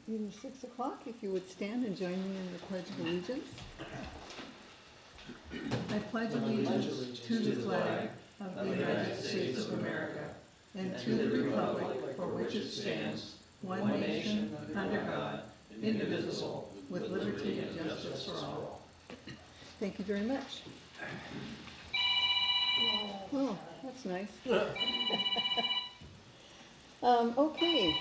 Meeting 6 o'clock. If you would stand and join me in the Pledge of Allegiance. I pledge allegiance to the flag of the United States of America and to the republic for which it stands, one nation, under God, indivisible, with liberty and justice for all. Thank you very much. Oh, that's nice. Okay.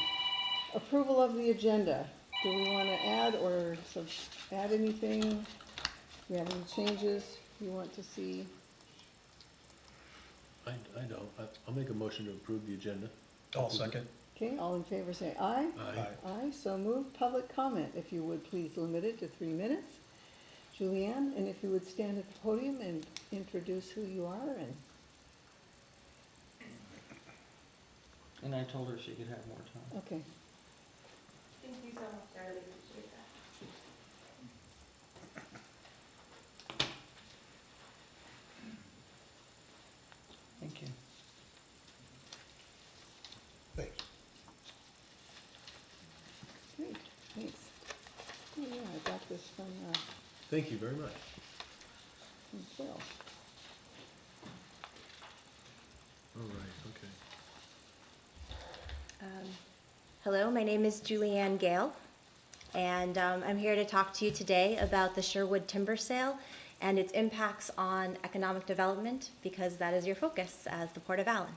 Approval of the agenda. Do we want to add or add anything? Do we have any changes you want to see? I don't. I'll make a motion to approve the agenda. I'll second. Okay, all in favor say aye. Aye. Aye, so moved. Public comment, if you would please limit it to 3 minutes. Julianne, and if you would stand at the podium and introduce who you are. And I told her she could have more time. Okay. Thank you so much, I really appreciate that. Thank you. Thanks. Great, thanks. Oh yeah, I got this from Thank you very much. Phil. All right, okay. Hello, my name is Julianne Gale, and I'm here to talk to you today about the Sherwood timber sale and its impacts on economic development, because that is your focus as the Port of Allyn.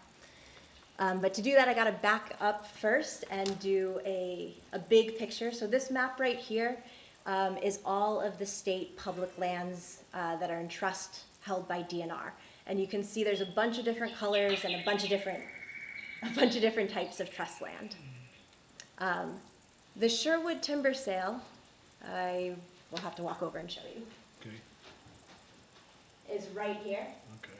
But to do that, I got to back up first and do a big picture. So this map right here is all of the state public lands that are in trust held by DNR. And you can see there's a bunch of different colors and a bunch of different types of trust land. The Sherwood timber sale, I will have to walk over and show you, Okay, is right here. okay.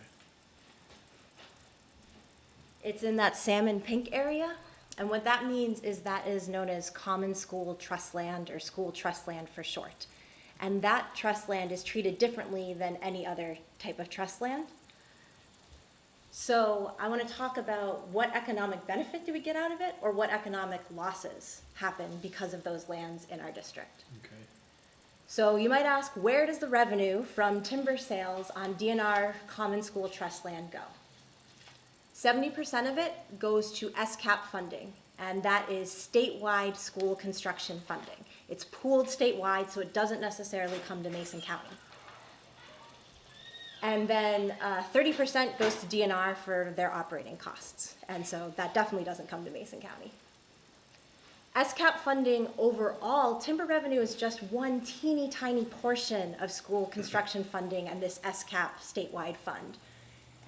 It's in that salmon pink area, and what that means is that is known as common school trust land, or school trust land for short. And that trust land is treated differently than any other type of trust land. So I want to talk about what economic benefit do we get out of it, or what economic losses happen because of those lands in our district. Okay. So you might ask, where does the revenue from timber sales on DNR common school trust land go? 70% of it goes to SCAP funding, and that is statewide school construction funding. It's pooled statewide, so it doesn't necessarily come to Mason County. And then 30% goes to DNR for their operating costs. And so that definitely doesn't come to Mason County. SCAP funding overall, timber revenue is just one teeny tiny portion of school construction funding and this SCAP statewide fund.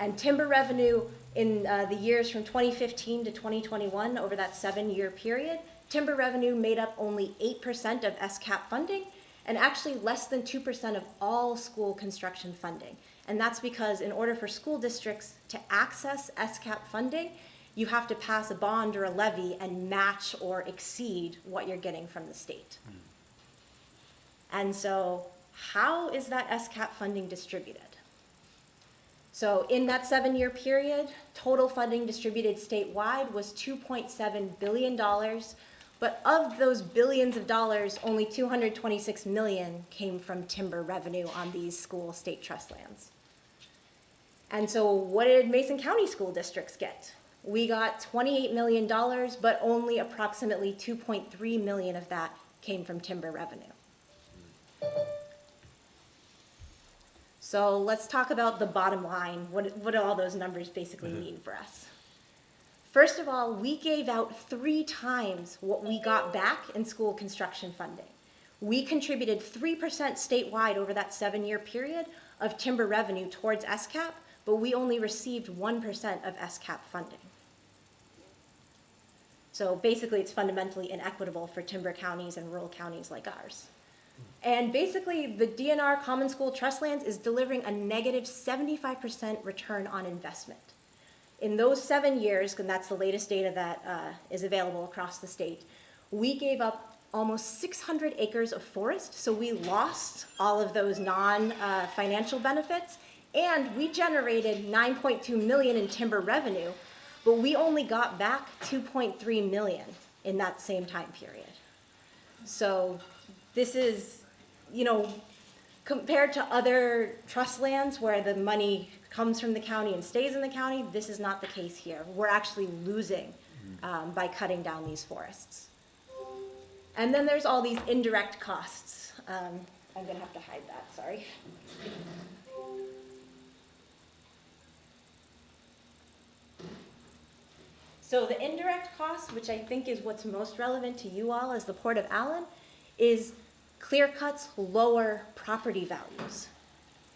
And timber revenue in the years from 2015 to 2021, over that 7-year period, timber revenue made up only 8% of SCAP funding, and actually less than 2% of all school construction funding. And that's because in order for school districts to access SCAP funding, you have to pass a bond or a levy and match or exceed what you're getting from the state. And so how is that SCAP funding distributed? So in that 7-year period, total funding distributed statewide was $2.7 billion, but of those billions of dollars, only $226 million came from timber revenue on these school state trust lands. And so what did Mason County school districts get? We got $28 million, but only approximately $2.3 million of that came from timber revenue. So let's talk about the bottom line. What do all those numbers basically mean for us? First of all, we gave out 3 times what we got back in school construction funding. We contributed 3% statewide over that 7-year period of timber revenue towards SCAP, but we only received 1% of SCAP funding. So basically it's fundamentally inequitable for timber counties and rural counties like ours. And basically the DNR Common School Trust Lands is delivering a negative 75% return on investment. In those 7 years, and that's the latest data that is available across the state, we gave up almost 600 acres of forest, so we lost all of those non-financial benefits, and we generated $9.2 million in timber revenue, but we only got back $2.3 million in that same time period. So this is, you know, compared to other trust lands where the money comes from the county and stays in the county, this is not the case here. We're actually losing by cutting down these forests. And then there's all these indirect costs. I'm gonna have to hide that, sorry. So the indirect costs, which I think is what's most relevant to you all as the Port of Allyn, is clear cuts lower property values.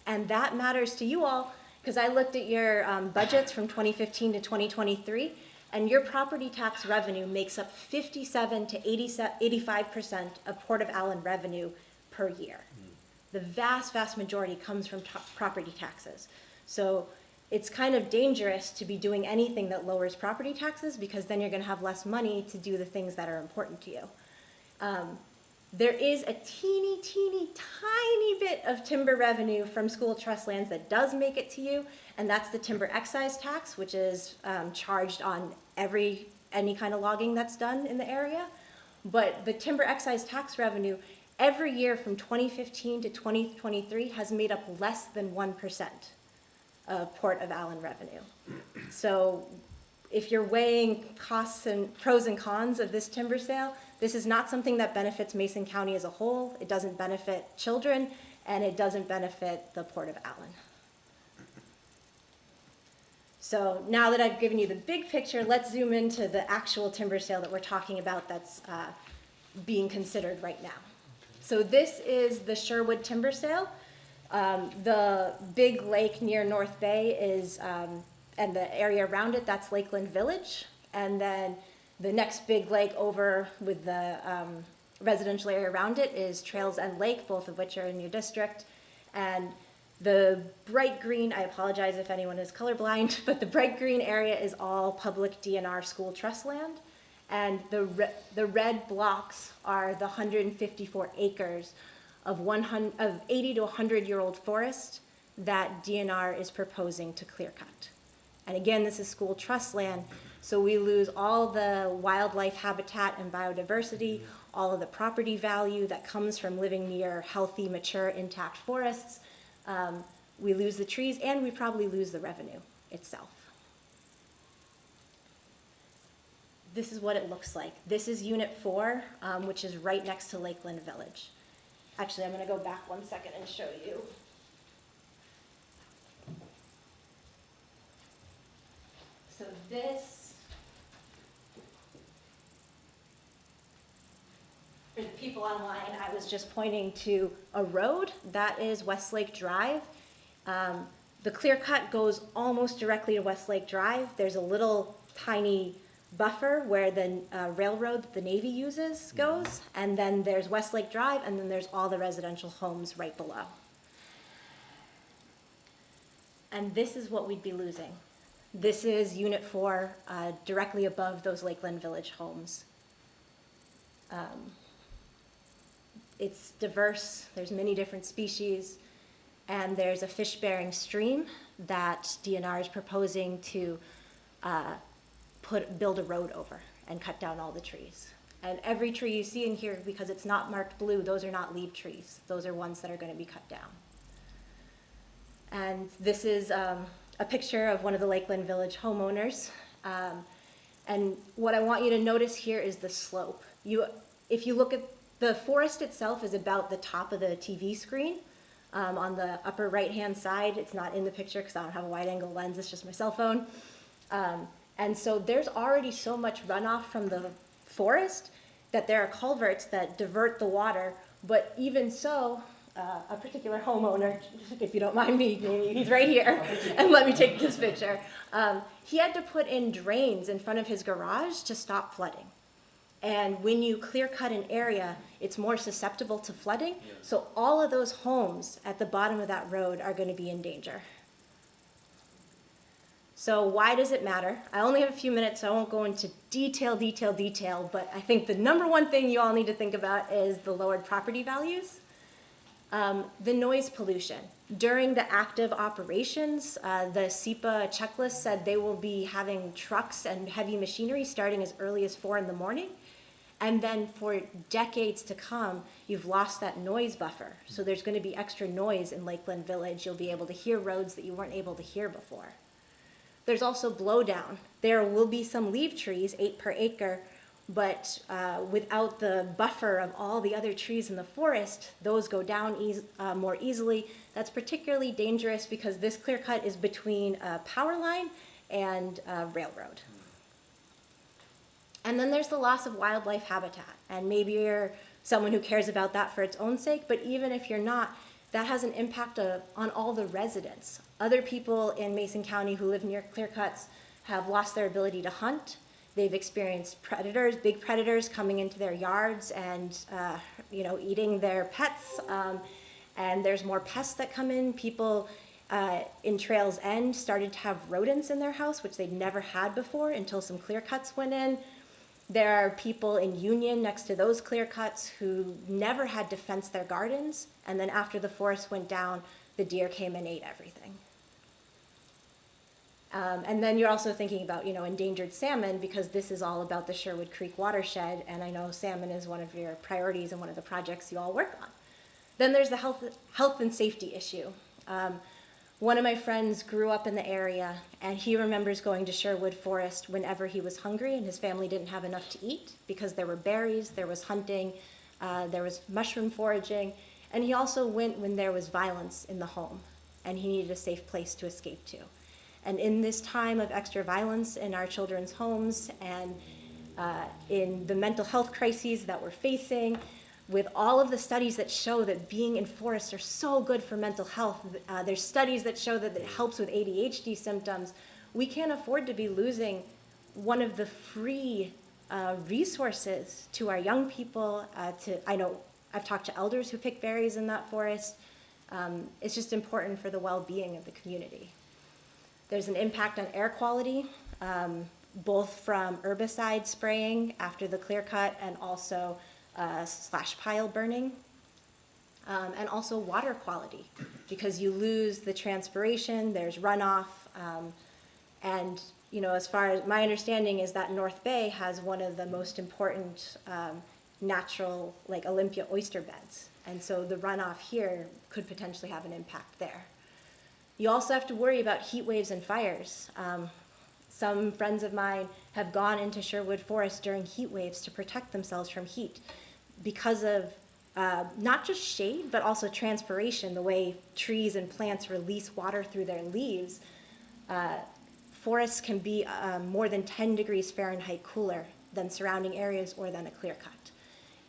And that matters to you all because I looked at your budgets from 2015 to 2023, and your property tax revenue makes up 57 to 85% of Port of Allyn revenue per year. The vast, vast majority comes from property taxes. So it's kind of dangerous to be doing anything that lowers property taxes because then you're gonna have less money to do the things that are important to you. There is a teeny, teeny, tiny bit of timber revenue from school trust lands that does make it to you, and that's the timber excise tax, which is charged on any kind of logging that's done in the area. But the timber excise tax revenue every year from 2015 to 2023 has made up less than 1% of Port of Allyn revenue. So if you're weighing costs and pros and cons of this timber sale, this is not something that benefits Mason County as a whole. It doesn't benefit children, and it doesn't benefit the Port of Allyn. So now that I've given you the big picture, let's zoom into the actual timber sale that we're talking about that's being considered right now. So this is the Sherwood timber sale. The big lake near North Bay is, and the area around it, that's Lakeland Village. And then the next big lake over with the residential area around it is Trails End Lake, both of which are in your district. And the bright green, I apologize if anyone is colorblind, but the bright green area is all public DNR school trust land. And the red blocks are the 154 acres of 80 to 100-year-old forest that DNR is proposing to clear cut. And again, this is school trust land, so we lose all the wildlife habitat and biodiversity, all of the property value that comes from living near healthy, mature, intact forests. We lose the trees, and we probably lose the revenue itself. This is what it looks like. This is Unit 4, which is right next to Lakeland Village. Actually, I'm going to go back 1 second and show you. So this, for the people online, I was just pointing to a road. That is Westlake Drive. The clear cut goes almost directly to Westlake Drive. There's a little tiny buffer where the railroad that the Navy uses goes, and then there's Westlake Drive, and then there's all the residential homes right below. And this is what we'd be losing. This is Unit 4, directly above those Lakeland Village homes. It's diverse, there's many different species, and there's a fish-bearing stream that DNR is proposing to build a road over and cut down all the trees. And every tree you see in here, because it's not marked blue, those are not leaf trees. Those are ones that are going to be cut down. And this is a picture of one of the Lakeland Village homeowners. And what I want you to notice here is the slope. If you look at the forest itself is about the top of the TV screen. On the upper right-hand side, it's not in the picture because I don't have a wide-angle lens, it's just my cell phone. And so there's already so much runoff from the forest that there are culverts that divert the water, but even so, a particular homeowner, if you don't mind me, maybe he's right here, and let me take this picture. He had to put in drains in front of his garage to stop flooding. And when you clear cut an area, it's more susceptible to flooding, so all of those homes at the bottom of that road are going to be in danger. So why does it matter? I only have a few minutes, so I won't go into detail, but I think the number one thing you all need to think about is the lowered property values. The noise pollution. During the active operations, the SEPA checklist said they will be having trucks and heavy machinery starting as early as 4 in the morning. And then for decades to come, you've lost that noise buffer. So there's going to be extra noise in Lakeland Village. You'll be able to hear roads that you weren't able to hear before. There's also blowdown. There will be some leaf trees, 8 per acre, but without the buffer of all the other trees in the forest, those go down more easily. That's particularly dangerous because this clear cut is between a power line and a railroad. And then there's the loss of wildlife habitat. And maybe you're someone who cares about that for its own sake, but even if you're not, that has an impact on all the residents. Other people in Mason County who live near clear cuts have lost their ability to hunt. They've experienced predators, big predators coming into their yards and eating their pets. And there's more pests that come in. People in Trails End started to have rodents in their house, which they'd never had before until some clear cuts went in. There are people in Union next to those clear cuts who never had to fence their gardens, and then after the forest went down, the deer came and ate everything. And then you're also thinking about, endangered salmon, because this is all about the Sherwood Creek watershed, and I know salmon is one of your priorities and one of the projects you all work on. Then there's the health and safety issue. One of my friends grew up in the area, and he remembers going to Sherwood Forest whenever he was hungry and his family didn't have enough to eat because there were berries, there was hunting, there was mushroom foraging, and he also went when there was violence in the home and he needed a safe place to escape to. And in this time of extra violence in our children's homes and in the mental health crises that we're facing, with all of the studies that show that being in forests are so good for mental health, there's studies that show that it helps with ADHD symptoms, we can't afford to be losing one of the free resources to our young people. I know I've talked to elders who pick berries in that forest. It's just important for the well-being of the community. There's an impact on air quality, both from herbicide spraying after the clear cut and also slash pile burning, and also water quality, because you lose the transpiration, there's runoff, and as far as my understanding is that North Bay has one of the most important natural, like Olympia oyster beds, and so the runoff here could potentially have an impact there. You also have to worry about heat waves and fires. Some friends of mine have gone into Sherwood Forest during heat waves to protect themselves from heat because of not just shade, but also transpiration, the way trees and plants release water through their leaves. Forests can be more than 10 degrees Fahrenheit cooler than surrounding areas or than a clear cut.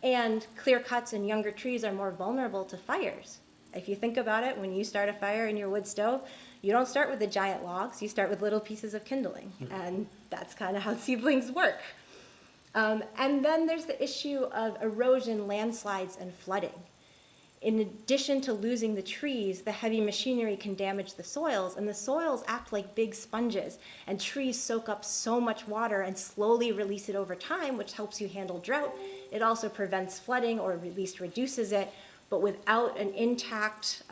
And clear cuts and younger trees are more vulnerable to fires. If you think about it, when you start a fire in your wood stove, you don't start with the giant logs, you start with little pieces of kindling. And that's kind of how seedlings work. And then there's the issue of erosion, landslides, and flooding. In addition to losing the trees, the heavy machinery can damage the soils, and the soils act like big sponges, and trees soak up so much water and slowly release it over time, which helps you handle drought. It also prevents flooding, or at least reduces it, but without an intact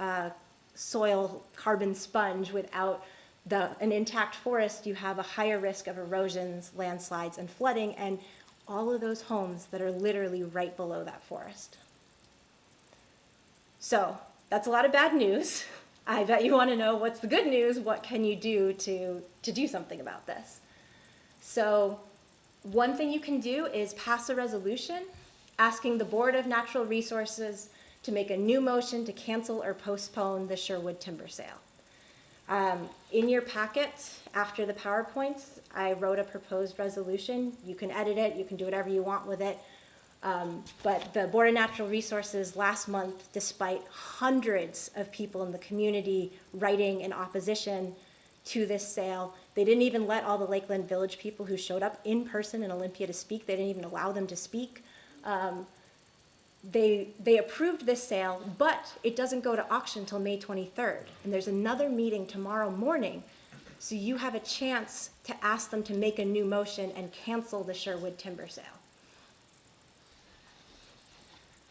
soil carbon sponge, without an intact forest, you have a higher risk of erosions, landslides, and flooding, and all of those homes that are literally right below that forest. So that's a lot of bad news. I bet you want to know what's the good news, what can you do to do something about this? So one thing you can do is pass a resolution asking the Board of Natural Resources to make a new motion to cancel or postpone the Sherwood timber sale. In your packet, after the PowerPoints, I wrote a proposed resolution. You can edit it, you can do whatever you want with it. But the Board of Natural Resources last month, despite hundreds of people in the community writing in opposition to this sale, they didn't even let all the Lakeland Village people who showed up in person in Olympia to speak. They didn't even allow them to speak. They approved this sale, but it doesn't go to auction until May 23rd. And there's another meeting tomorrow morning, so you have a chance to ask them to make a new motion and cancel the Sherwood timber sale.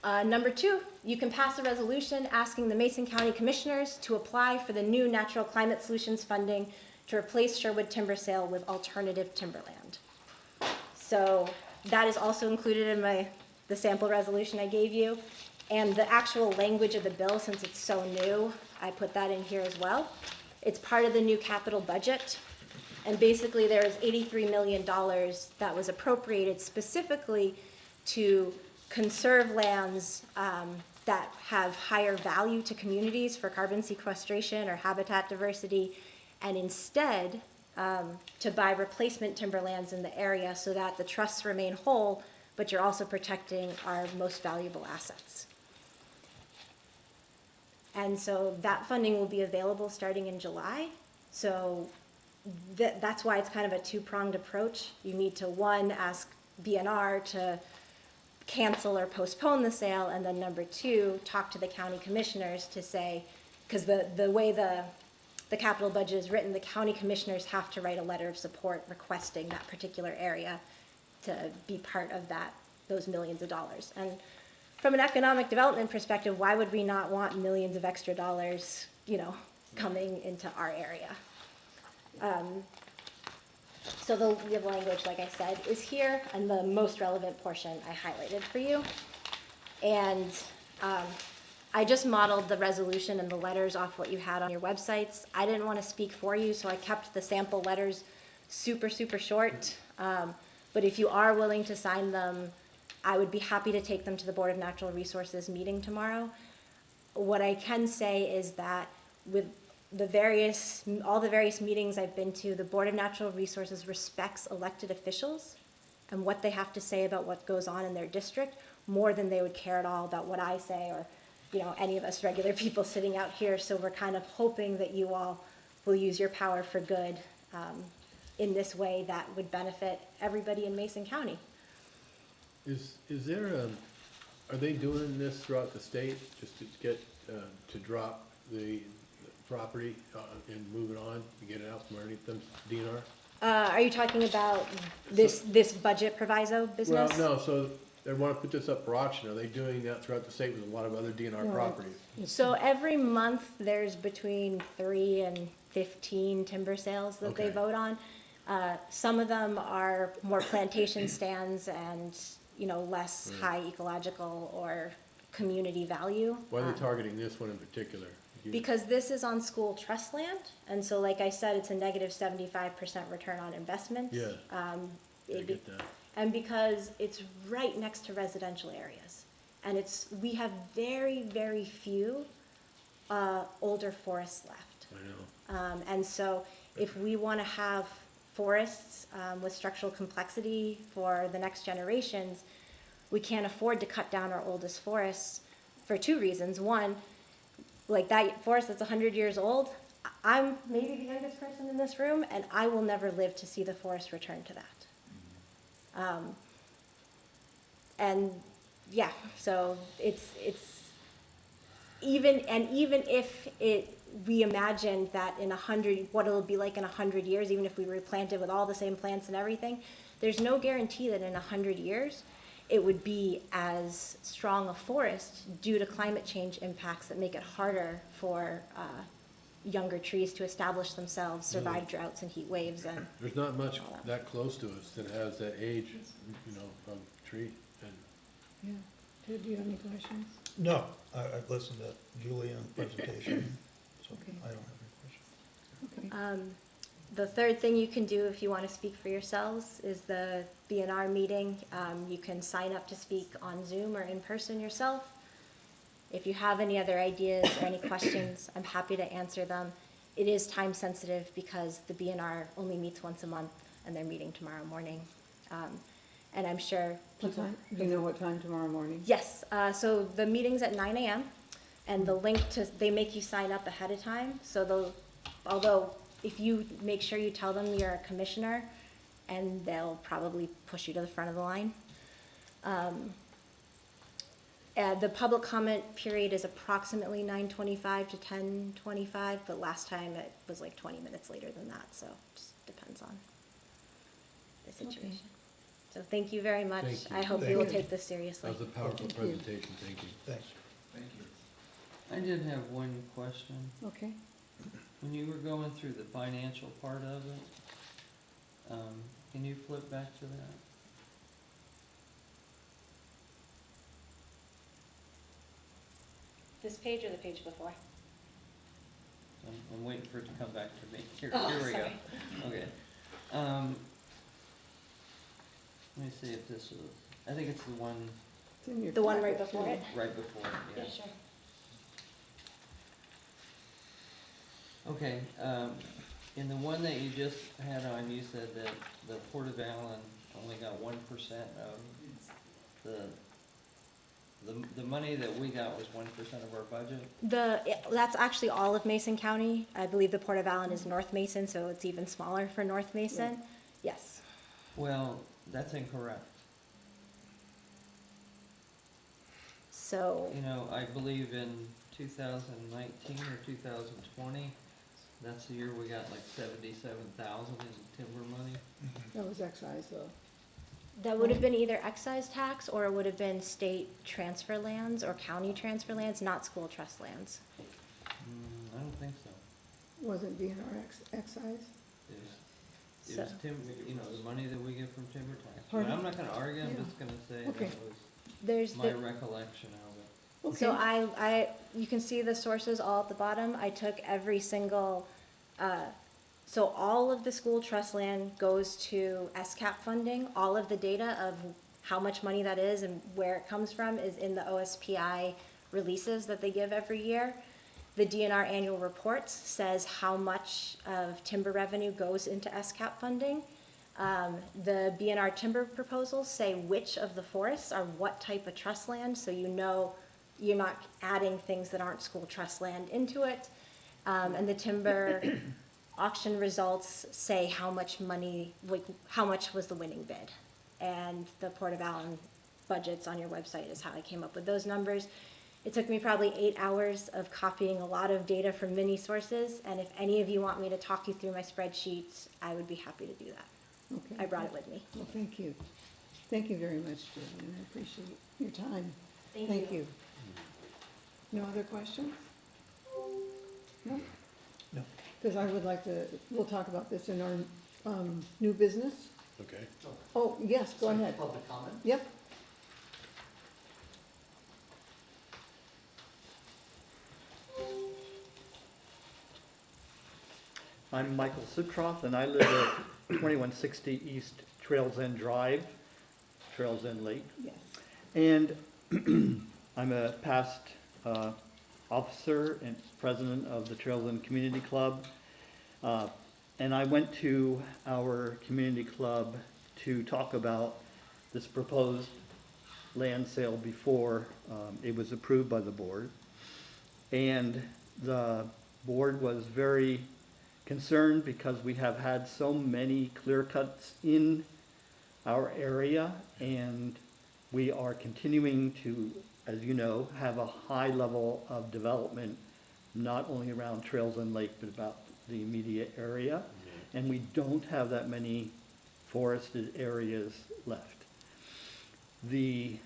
Number 2, you can pass a resolution asking the Mason County Commissioners to apply for the new Natural Climate Solutions funding to replace Sherwood timber sale with alternative timberland. So that is also included in the sample resolution I gave you. And the actual language of the bill, since it's so new, I put that in here as well. It's part of the new capital budget. And basically there's $83 million that was appropriated specifically to conserve lands that have higher value to communities for carbon sequestration or habitat diversity, and instead to buy replacement timberlands in the area so that the trusts remain whole, but you're also protecting our most valuable assets. And so that funding will be available starting in July. So that's why it's kind of a two-pronged approach. You need to, one, ask BNR to cancel or postpone the sale, and then number two, talk to the county commissioners to say, because the way the capital budget is written, the county commissioners have to write a letter of support requesting that particular area to be part of those millions of dollars. And from an economic development perspective, why would we not want millions of extra dollars, coming into our area? So the language, like I said, is here, and the most relevant portion I highlighted for you. And I just modeled the resolution and the letters off what you had on your websites. I didn't want to speak for you, so I kept the sample letters super, super short. But if you are willing to sign them, I would be happy to take them to the Board of Natural Resources meeting tomorrow. What I can say is that with all the various meetings I've been to, the Board of Natural Resources respects elected officials and what they have to say about what goes on in their district more than they would care at all about what I say or, any of us regular people sitting out here. So we're kind of hoping that you all will use your power for good in this way that would benefit everybody in Mason County. Is there are they doing this throughout the state just to get, to drop the property and move it on, to get it out from underneath them DNR? Are you talking about this budget proviso business? Well, no, so they want to put this up for auction. Are they doing that throughout the state with a lot of other DNR properties? So every month there's between 3 and 15 timber sales that they vote on. Some of them are more plantation stands and less high ecological or community value. Why are they targeting this one in particular? Because this is on school trust land, and so like I said, it's a negative 75% return on investment. Yeah, I get that. And because it's right next to residential areas, and we have very, very few older forests left. I know. And so if we want to have forests with structural complexity for the next generations, we can't afford to cut down our oldest forests for two reasons. One, like that forest that's 100 years old, I'm maybe the youngest person in this room, and I will never live to see the forest return to that. And yeah, so it's even if we imagined that in 100, what it'll be like in 100 years, even if we replanted with all the same plants and everything, there's no guarantee that in 100 years it would be as strong a forest due to climate change impacts that make it harder for younger trees to establish themselves, survive droughts and heat waves. And there's not much that close to us that has that age, of tree. And Yeah. Do you have any questions? No, I've listened to Julian's presentation, so Okay. I don't have any questions. Okay. The third thing you can do if you want to speak for yourselves is the BNR meeting. You can sign up to speak on Zoom or in person yourself. If you have any other ideas or any questions, I'm happy to answer them. It is time sensitive because the BNR only meets once a month and they're meeting tomorrow morning. And I'm sure What time? Do you know what time tomorrow morning? Yes, so the meeting's at 9 a.m. and the link they make you sign up ahead of time. So although if you make sure you tell them you're a commissioner, and they'll probably push you to the front of the line. The public comment period is approximately 9:25 to 10:25, but last time it was like 20 minutes later than that, so it just depends on the situation. So thank you very much. Thank you. I hope Thank you will you. take this seriously. that was a powerful Thank you. presentation. Thank you. Thanks. Thank you. I did have one question. Okay. When you were going through the financial part of it, can you flip back to that? This page or the page before? I'm waiting for it to come back to me. Here, Oh, here we go. sorry. Okay. Let me see if this is, I think it's the one It's in your The one right packet, before too. it? right before it, yeah. Yeah, sure. Okay, in the one that you just had on, you said that the Port of Allyn only got 1% of the money that we got was 1% of our budget? That's actually all of Mason County. I believe the Port of Allyn is North Mason, so it's even smaller for North Mason. Yes. Well, that's incorrect. So, You know, I believe in 2019 or 2020, that's the year we got like 77,000 in timber money. That was excise, though. that would have been either excise tax or it would have been state transfer lands or county transfer lands, not school trust lands. I don't think so. Wasn't DNR excise? It So- was you know, the money that we get from timber tax. But Pardon? I'm not gonna argue, I'm Yeah. just gonna say Okay. that was There's my the, recollection of it. Okay. so you can see the sources all at the bottom. I took every single, so all of the school trust land goes to SCAP funding. All of the data of how much money that is and where it comes from is in the OSPI releases that they give every year. The DNR annual reports says how much of timber revenue goes into SCAP funding. The BNR timber proposals say which of the forests are what type of trust land, so you know you're not adding things that aren't school trust land into it. And the timber auction results say how much money, like how much was the winning bid. And the Port of Allyn budgets on your website is how I came up with those numbers. It took me probably 8 hours of copying a lot of data from many sources, and if any of you want me to talk you through my spreadsheets, I would be happy to do that. Okay. I brought it with me. Well, thank you. Thank you very much, Julie, I appreciate your time. Thank you. No other questions? No? No. Because I would like to, we'll talk about this in our new business. Okay. Oh, yes, go ahead. Public comment? Yep. I'm Michael Sutroff, and I live at 2160 East Trails End Drive, Trails End Lake. Yes. And I'm a past officer and president of the Trails End Community Club. And I went to our community club to talk about this proposed land sale before it was approved by the board. And the board was very concerned because we have had so many clear cuts in our area, and we are continuing to, as you know, have a high level of development, not only around Trails and Lake, but about the immediate area. And we don't have that many forested areas left. The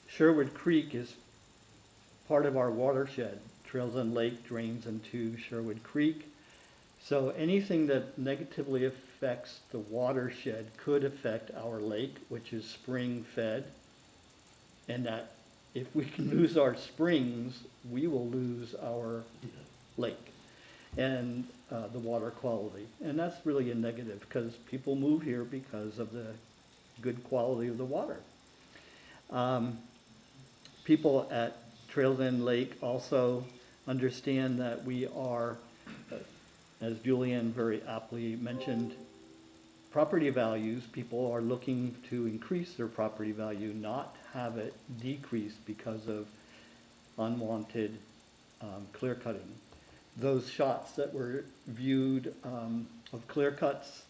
Sherwood Creek is part of our watershed. Trails and Lake drains into Sherwood Creek. So anything that negatively affects the watershed could affect our lake, which is spring fed. And that if we can lose our springs, we will lose our lake and the water quality. And that's really a negative because people move here because of the good quality of the water. People at Trails End Lake also understand that we are, as Julianne very aptly mentioned, property values. People are looking to increase their property value, not have it decrease because of unwanted clear cutting. Those shots that were viewed of clear cuts,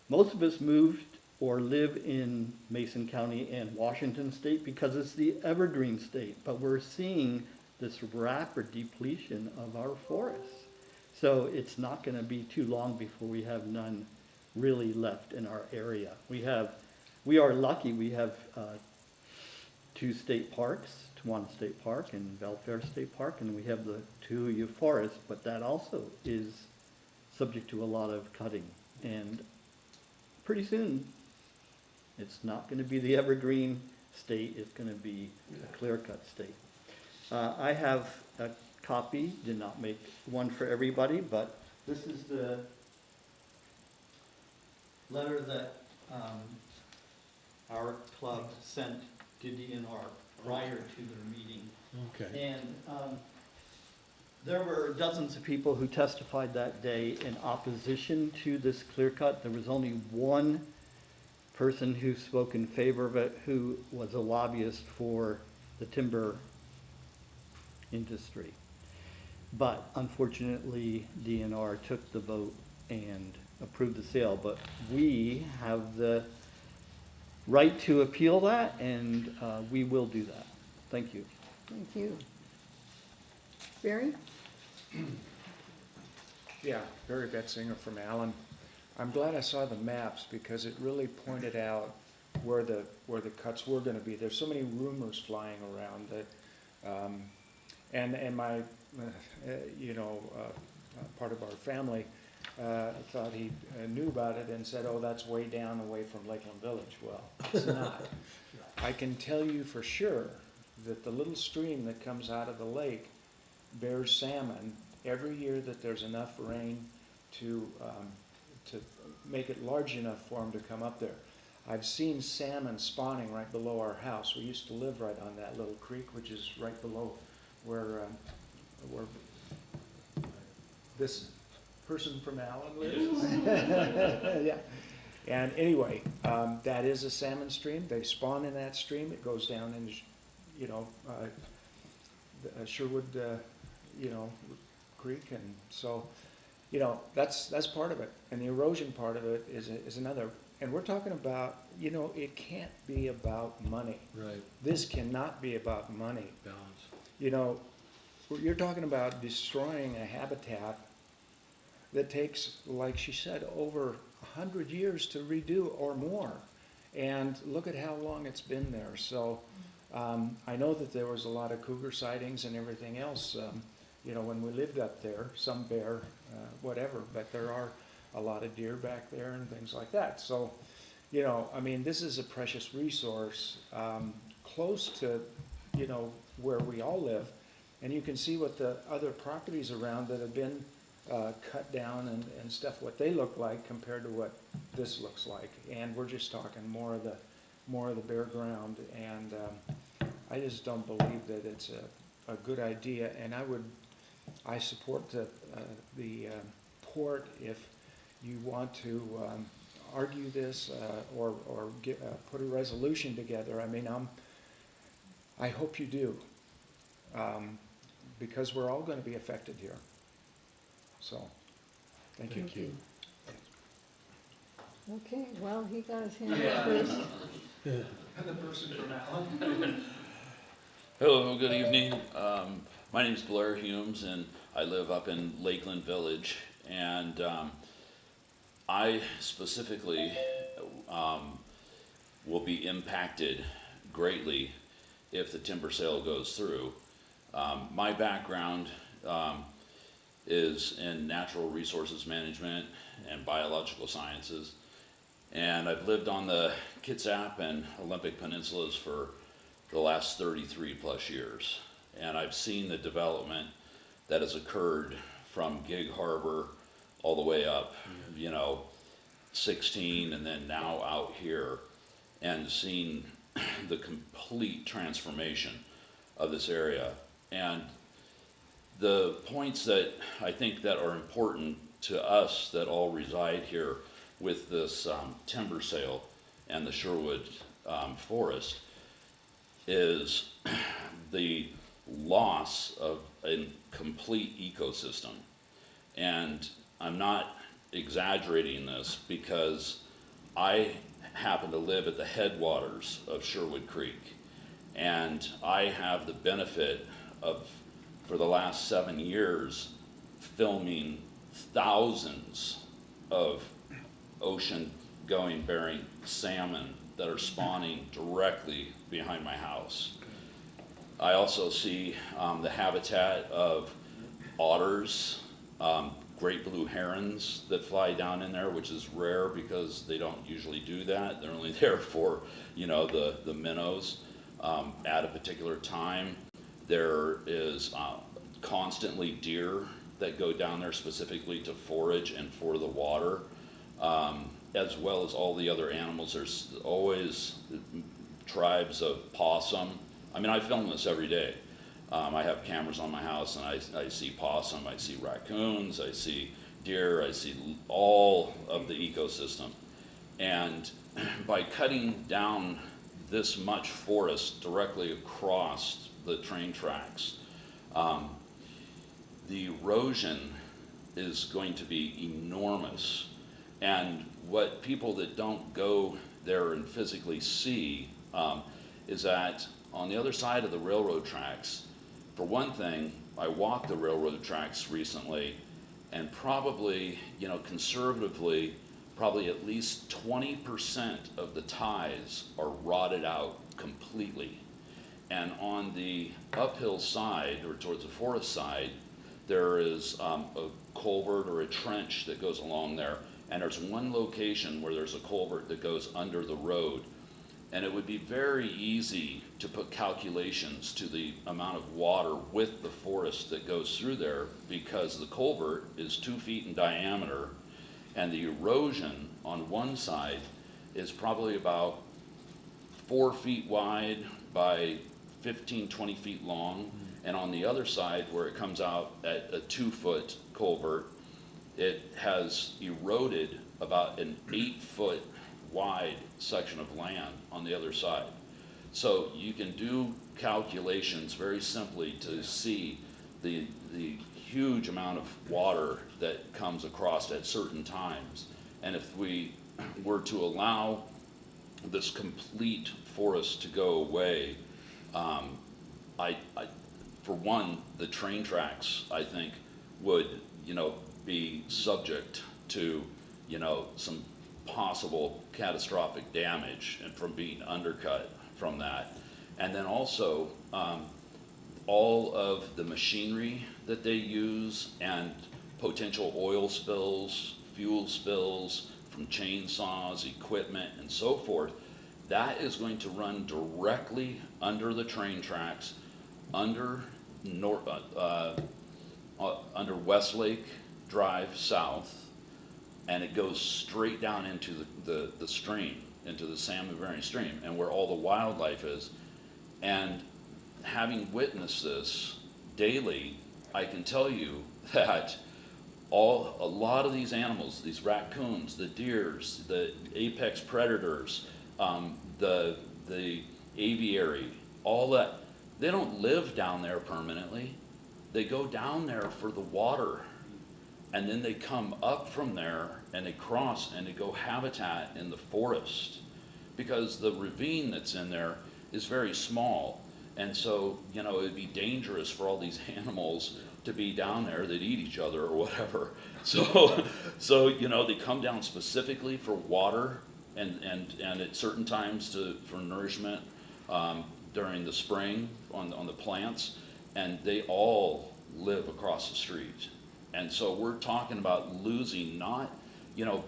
most of us moved or live in Mason County and Washington State because it's the evergreen state, but we're seeing this rapid depletion of our forests. So it's not going to be too long before we have none really left in our area. We are lucky. We have 2 state parks, Tawana State Park and Belfair State Park, and we have the Tuhuya Forest, but that also is subject to a lot of cutting. And pretty soon, it's not going to be the evergreen state, it's going to be a clear-cut state. I have a copy, did not make one for everybody, but this is the letter that our club sent to DNR prior to their meeting. Okay. And there were dozens of people who testified that day in opposition to this clear cut. There was only one person who spoke in favor of it, who was a lobbyist for the timber industry. But unfortunately, DNR took the vote and approved the sale. But we have the right to appeal that, and we will do that. Thank you. Thank you. Barry? Yeah, Barry Betzinger from Allyn. I'm glad I saw the maps because it really pointed out where the cuts were going to be. There's so many rumors flying around that, and my, part of our family thought he knew about it and said, "Oh, that's way down away from Lakeland Village." Well, it's not. I can tell you for sure that the little stream that comes out of the lake bears salmon every year that there's enough rain to make it large enough for them to come up there. I've seen salmon spawning right below our house. We used to live right on that little creek, which is right below where this person from Allyn lives. Yeah. And anyway, that is a salmon stream. They spawn in that stream. It goes down in, Sherwood, Creek, and so, that's part of it. And the erosion part of it is another. And we're talking about, it can't be about money. Right. This cannot be about money. Balance. You're talking about destroying a habitat that takes, like she said, over 100 years to redo or more. And look at how long it's been there. So I know that there was a lot of cougar sightings and everything else, when we lived up there, some bear, whatever, but there are a lot of deer back there and things like that. So, this is a precious resource close to, where we all live. And you can see what the other properties around that have been cut down and stuff, what they look like compared to what this looks like. And we're just talking more of the bare ground. And I just don't believe that it's a good idea. And I support the port if you want to argue this or put a resolution together. I hope you do, because we're all going to be affected here. So, thank you. Thank you. Okay, well, he got his hand up first. The person from Allyn. Hello, good evening. My name is Blair Humes, and I live up in Lakeland Village. And I specifically will be impacted greatly if the timber sale goes through. My background is in natural resources management and biological sciences. And I've lived on the Kitsap and Olympic Peninsulas for the last 33 plus years. And I've seen the development that has occurred from Gig Harbor all the way up, 16 and then now out here, and seen the complete transformation of this area. And the points that I think that are important to us that all reside here with this timber sale and the Sherwood forest is the loss of a complete ecosystem. And I'm not exaggerating this because I happen to live at the headwaters of Sherwood Creek, and I have the benefit of, for the last 7 years, filming thousands of ocean-going bearing salmon that are spawning directly behind my house. I also see the habitat of otters, great blue herons that fly down in there, which is rare because they don't usually do that. They're only there for, the minnows at a particular time. There is constantly deer that go down there specifically to forage and for the water, as well as all the other animals. There's always tribes of possum. I mean, I film this every day. I have cameras on my house, and I see possum, I see raccoons, I see deer, I see all of the ecosystem. And by cutting down this much forest directly across the train tracks, the erosion is going to be enormous. And what people that don't go there and physically see is that on the other side of the railroad tracks, for one thing, I walked the railroad tracks recently, and probably, you know, conservatively, probably at least 20% of the ties are rotted out completely. And on the uphill side, or towards the forest side, there is a culvert or a trench that goes along there, and there's one location where there's a culvert that goes under the road. And it would be very easy to put calculations to the amount of water with the forest that goes through there, because the culvert is 2 feet in diameter, and the erosion on one side is probably about 4 feet wide by 15, 20 feet long. And on the other side, where it comes out at a 2-foot culvert, it has eroded about an 8-foot wide section of land on the other side. So you can do calculations very simply to see the huge amount of water that comes across at certain times. And if we were to allow this complete forest to go away, for one, the train tracks, I think, would, you know, be subject to, you know, some possible catastrophic damage and from being undercut from that. And then also, all of the machinery that they use and potential oil spills, fuel spills from chainsaws, equipment, and so forth, that is going to run directly under the train tracks, under Westlake Drive South, and it goes straight down into the stream, into the San Bernardino stream, and where all the wildlife is. And having witnessed this daily, I can tell you that a lot of these animals, these raccoons, the deers, the apex predators, the aviary, all that, they don't live down there permanently. They go down there for the water, and then they come up from there and they cross and they go habitat in the forest, because the ravine that's in there is very small. And so, you know, it'd be dangerous for all these animals to be down there. They'd eat each other or whatever. So you know, they come down specifically for water and at certain times for nourishment during the spring on the plants, and they all live across the street. And so we're talking about losing not, you know,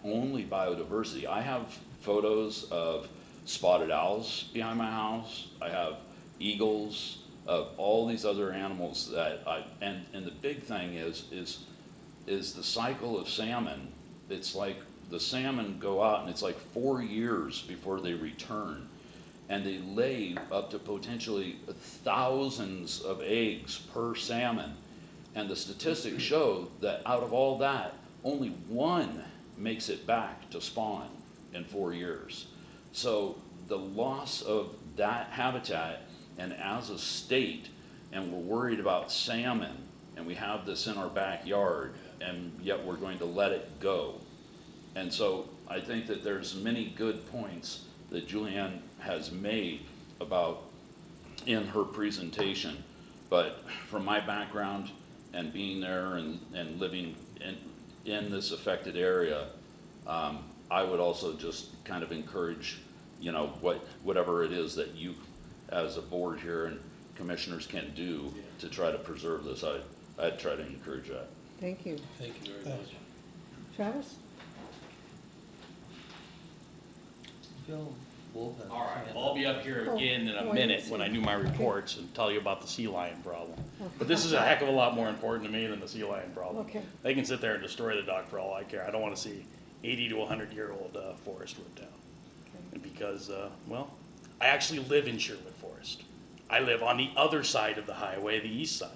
only biodiversity. I have photos of spotted owls behind my house. I have eagles, of all these other animals that and the big thing is the cycle of salmon. It's like the salmon go out and it's like 4 years before they return, and they lay up to potentially thousands of eggs per salmon. And the statistics show that out of all that, only one makes it back to spawn in 4 years. So the loss of that habitat, and as a state, and we're worried about salmon, and we have this in our backyard, and yet we're going to let it go. And so I think that there's many good points that Julianne has made about in her presentation. But from my background and being there and living in this affected area, I would also just kind of encourage, you know, whatever it is that you as a board here and commissioners can do to try to preserve this. I'd try to encourage that. Thank you. Thank you very much. Travis? Bill, both have. All right, hand well, I'll be up here again in a minute when I do my reports and tell you about the sea lion problem. But this is a heck of a lot more important to me than the sea lion problem. Okay. They can sit there and destroy the dock for all I care. I don't wanna see 80 to 100-year-old forest ripped down. And because, well, I actually live in Sherwood Forest. I live on the other side of the highway, the east side.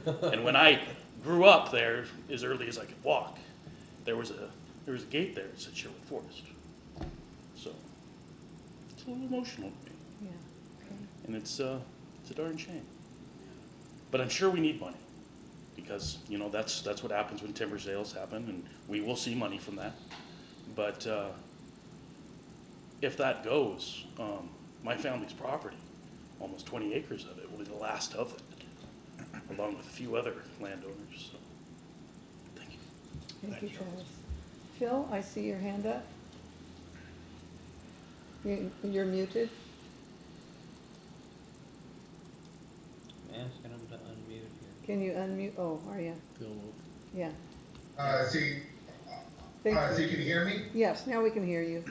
And when I grew up there, as early as I could walk, there was a gate there that said Sherwood Forest. So, it's a little emotional to me. Yeah, okay. And it's a darn shame. But I'm sure we need money, because, you know, that's what happens when timber sales happen, and we will see money from that. But if that goes, my family's property, almost 20 acres of it, will be the last of it, along with a few other landowners, so, thank you. Thank you, Travis. Phil, I see your hand up. You're muted. I'm asking them to unmute here. Can you unmute? Oh, are you? Phil, Yeah. So Thank you you. can hear me? Yes, now we can hear you.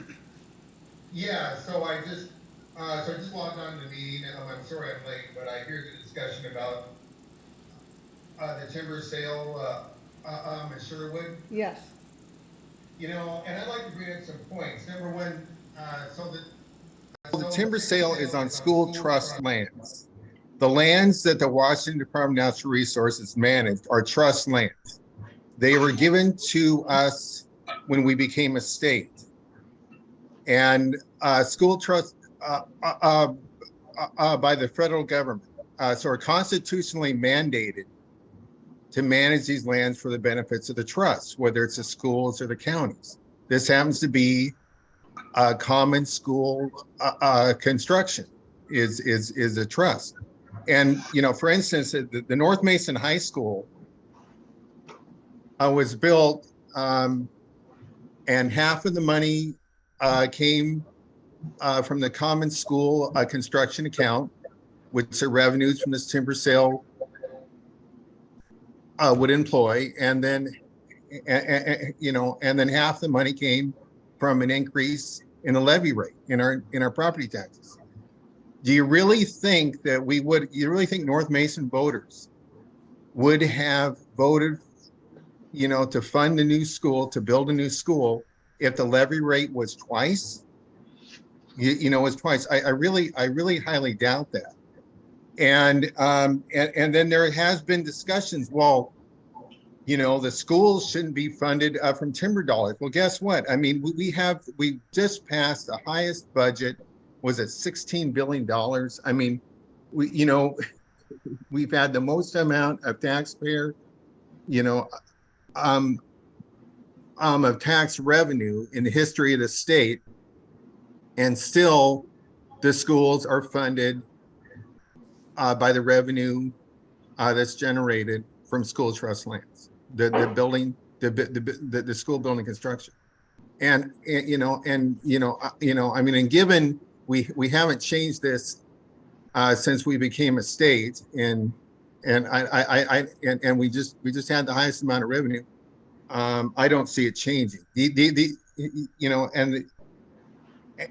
Yeah, so I just logged on to the meeting, and I'm sorry I'm late, but I hear the discussion about the timber sale in Sherwood. Yes. You know, and I'd like to bring up some points. Number one, The timber sale is on school trust lands. The lands that the Washington Department of Natural Resources managed are trust lands. They were given to us when we became a state. And school trust by the federal government. So are constitutionally mandated to manage these lands for the benefits of the trust, whether it's the schools or the counties. This happens to be common school construction is a trust. And, you know, for instance, the North Mason High School was built and half of the money came from the common school construction account, which are revenues from this timber sale would employ. And then, you know, and then half the money came from an increase in the levy rate in our property taxes. Do you really think that you really think North Mason voters would have voted, you know, to fund a new school, to build a new school, if the levy rate was twice? You know, was twice. I really highly doubt that. And then there has been discussions, well, you know, the schools shouldn't be funded from timber dollars. Well, guess what? I mean, we just passed the highest budget. Was it $16 billion? I mean, you know, we've had the most amount of taxpayer, you know, of tax revenue in the history of the state. And still the schools are funded by the revenue that's generated from school trust lands, the building, the school building construction. And you know, I mean, and given we haven't changed this since we became a state, and we just had the highest amount of revenue. I don't see it changing. You know,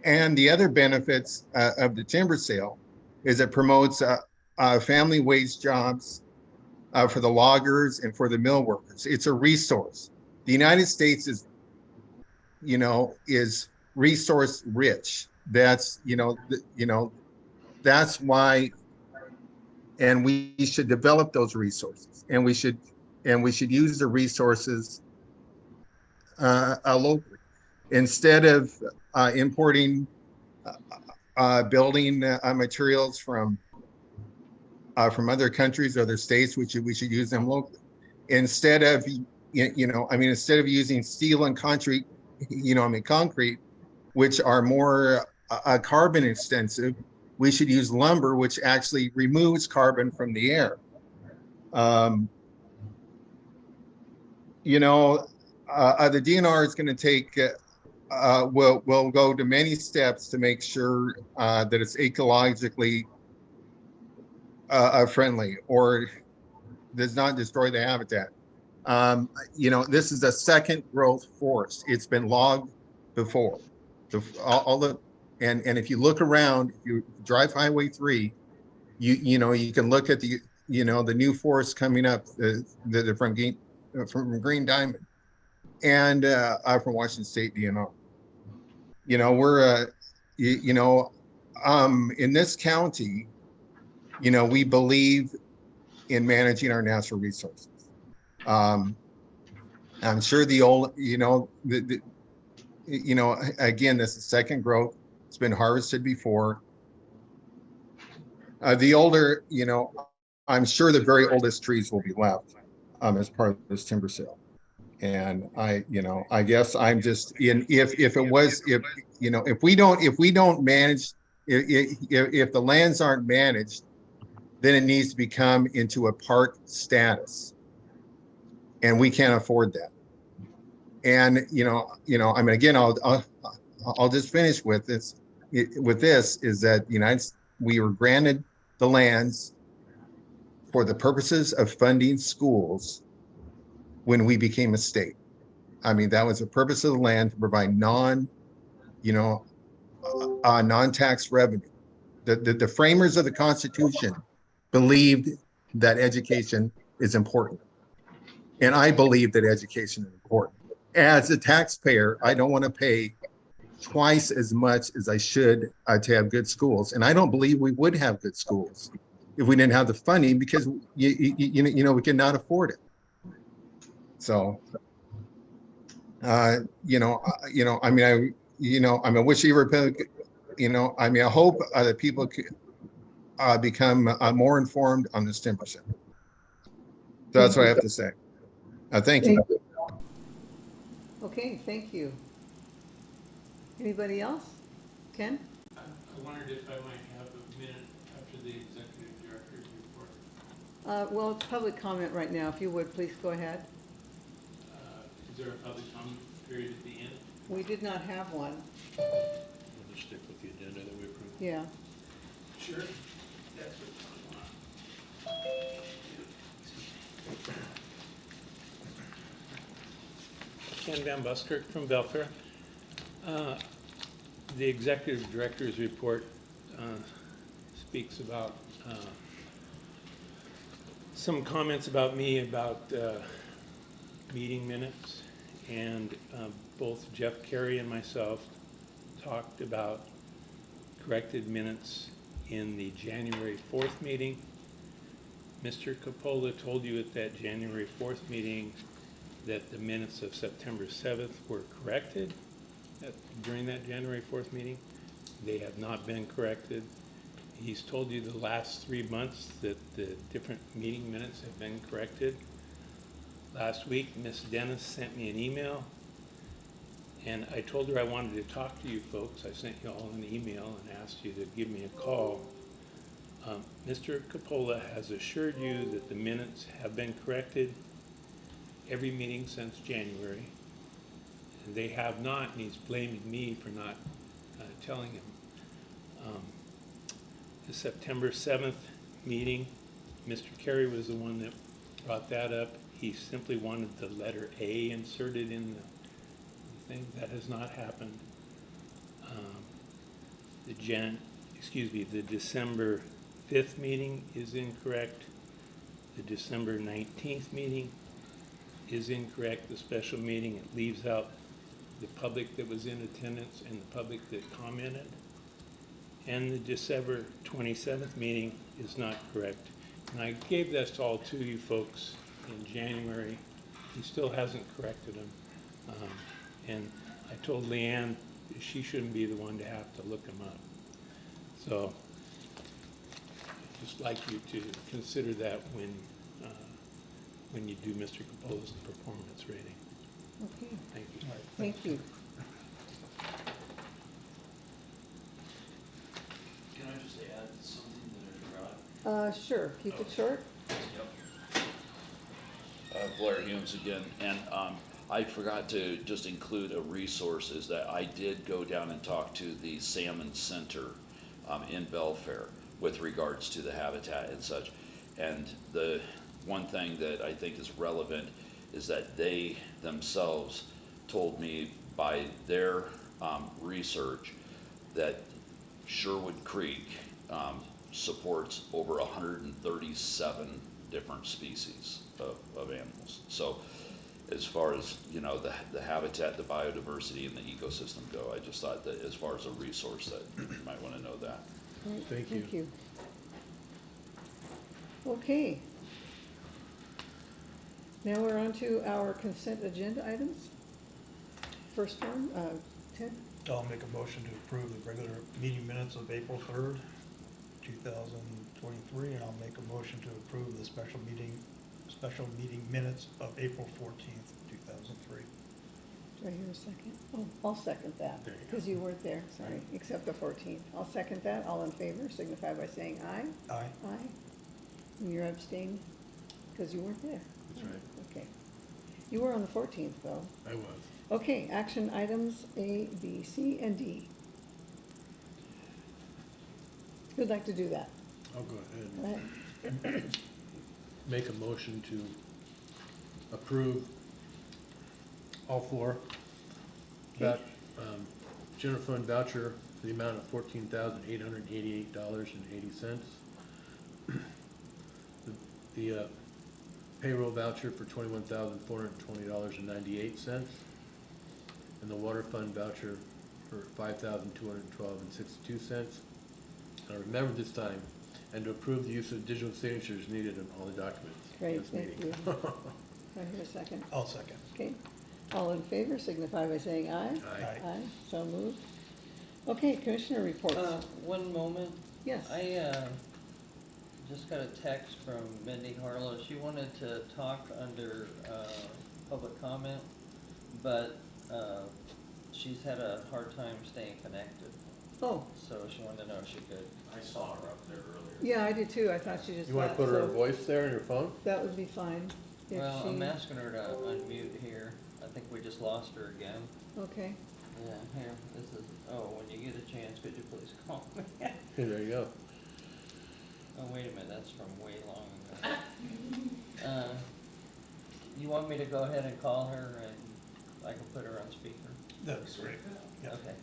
and the other benefits of the timber sale is it promotes family wage jobs for the loggers and for the mill workers. It's a resource. The United States is, you know, is resource rich. That's, you know, that's why, and we should develop those resources, and we should use the resources locally instead of importing building materials from other countries, other states. We should use them locally instead of, you know, I mean, instead of using steel and concrete, you know, I mean, concrete, which are more carbon extensive. We should use lumber, which actually removes carbon from the air. You know, the DNR is going to take, will go to many steps to make sure that it's ecologically friendly or does not destroy the habitat. You know, this is a second growth forest. It's been logged before. All the And if you look around, if you drive Highway 3, you know, you can look at the, you know, the new forests coming up from Green Diamond and from Washington State DNR. You know, we're you know, in this county, you know, we believe in managing our natural resources. I'm sure the old, you know, you know, again, this is second growth. It's been harvested before. The older, you know, I'm sure the very oldest trees will be left as part of this timber sale. And I, you know, I guess I'm just in, if it was, if, you know, if we don't manage, if the lands aren't managed, then it needs to become into a park status. And we can't afford that. And, you know, I mean, again, I'll just finish with this, is that we were granted the lands for the purposes of funding schools when we became a state. I mean, that was the purpose of the land, to provide non-tax revenue. The framers of the Constitution believed that education is important. And I believe that education is important. As a taxpayer, I don't want to pay twice as much as I should to have good schools. And I don't believe we would have good schools if we didn't have the funding, because you know, we cannot afford it. So, you know, I mean, I wish you were, you know, I mean, I hope that people could become more informed on this 10%. So that's what I have to say. Thank you. Okay, thank you. Anybody else? Ken? I wondered if I might have a minute after the executive director's report. Well, it's public comment right now. If you would, please go ahead. Is there a public comment period at the end? We did not have one. We'll just stick with the agenda that we approved. Yeah. Sure. That's what Ken Van Buskirk from Belfair. The executive director's report speaks about some comments about me about meeting minutes, and both Jeff Carey and myself talked about corrected minutes in the January 4th meeting. Mr. Coppola told you at that January 4th meeting that the minutes of September 7th were corrected during that January 4th meeting. They have not been corrected. He's told you the last 3 months that the different meeting minutes have been corrected. Last week, Ms. Dennis sent me an email, and I told her I wanted to talk to you folks. I sent you all an email and asked you to give me a call. Mr. Coppola has assured you that the minutes have been corrected every meeting since January, and they have not, and he's blaming me for not telling him. The September 7th meeting, Mr. Carey was the one that brought that up. He simply wanted the letter A inserted in the thing. That has not happened. The December 5th meeting is incorrect. The December 19th meeting is incorrect. The special meeting, it leaves out the public that was in attendance and the public that commented. And the December 27th meeting is not correct. And I gave this all to you folks in January. He still hasn't corrected them. And I told Leanne she shouldn't be the one to have to look them up. So I'd just like you to consider that when you do Mr. Capole's performance rating. Okay. Thank you. Thank you. Can I just add something that I forgot? Sure. Keep it short. Blair Humes again, and I forgot to just include a resource, is that I did go down and talk to the Salmon Center in Belfair with regards to the habitat and such. And the one thing that I think is relevant is that they themselves told me by their research that Sherwood Creek supports over 137 different species of animals. So as far as, you know, the habitat, the biodiversity, and the ecosystem go, I just thought that as far as a resource that you might want to know that. All right, Thank you. Okay. Now we're on to our consent agenda items. First one, Ted? I'll make a motion to approve the regular meeting minutes of April 3rd, 2023, and I'll make a motion to approve the special meeting minutes of April 14th, 2003. Do I hear a second? Oh, I'll second that, There you go. because you weren't there, sorry, except the 14th. I'll second that. All in favor, signify by saying aye. Aye. Aye. And you're abstaining, because you weren't there. That's right. Okay. You were on the 14th, though. I was. Okay, action items A, B, C, and D. Who'd like to do that? I'll go Go ahead ahead. and make a motion to approve all four. That general fund voucher for the amount of $14,888.80. The payroll voucher for $21,420.98. And the water fund voucher for $5,212.62. I remember this time, and to approve the use of digital signatures needed on all the documents. Great, This thank meeting. you. Do I hear a second? I'll second. Okay. All in favor, signify by saying aye. Aye. Aye, so moved. Okay, commissioner reports. One moment. Yes. I just got a text from Mindy Harlow. She wanted to talk under public comment, but she's had a hard time staying connected. Oh, So she wanted to know if she could. I saw her up there earlier. yeah, I did too. I thought she just You wanna left, put her so voice there in your phone? that would be fine. If Well, I'm she, asking her to unmute here. I think we just lost her again. okay. Yeah, here, this is, oh, when you get a chance, could you please call me? Here, there you go. Oh, wait a minute, that's from way long ago. You want me to go ahead and call her and I can put her on speaker? That's great. Yeah. Okay.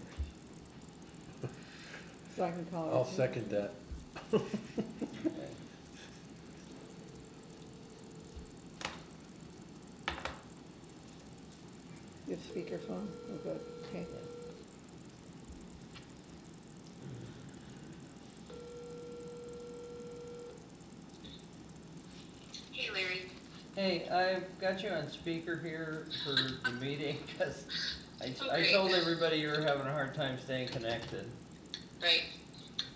So I can call her. I'll too. second that. Okay. You have speakerphone? Oh, good, okay. Hey, Larry. Hey, I've got you on speaker here for the meeting, because I great. told everybody you were having a hard time staying connected. Right.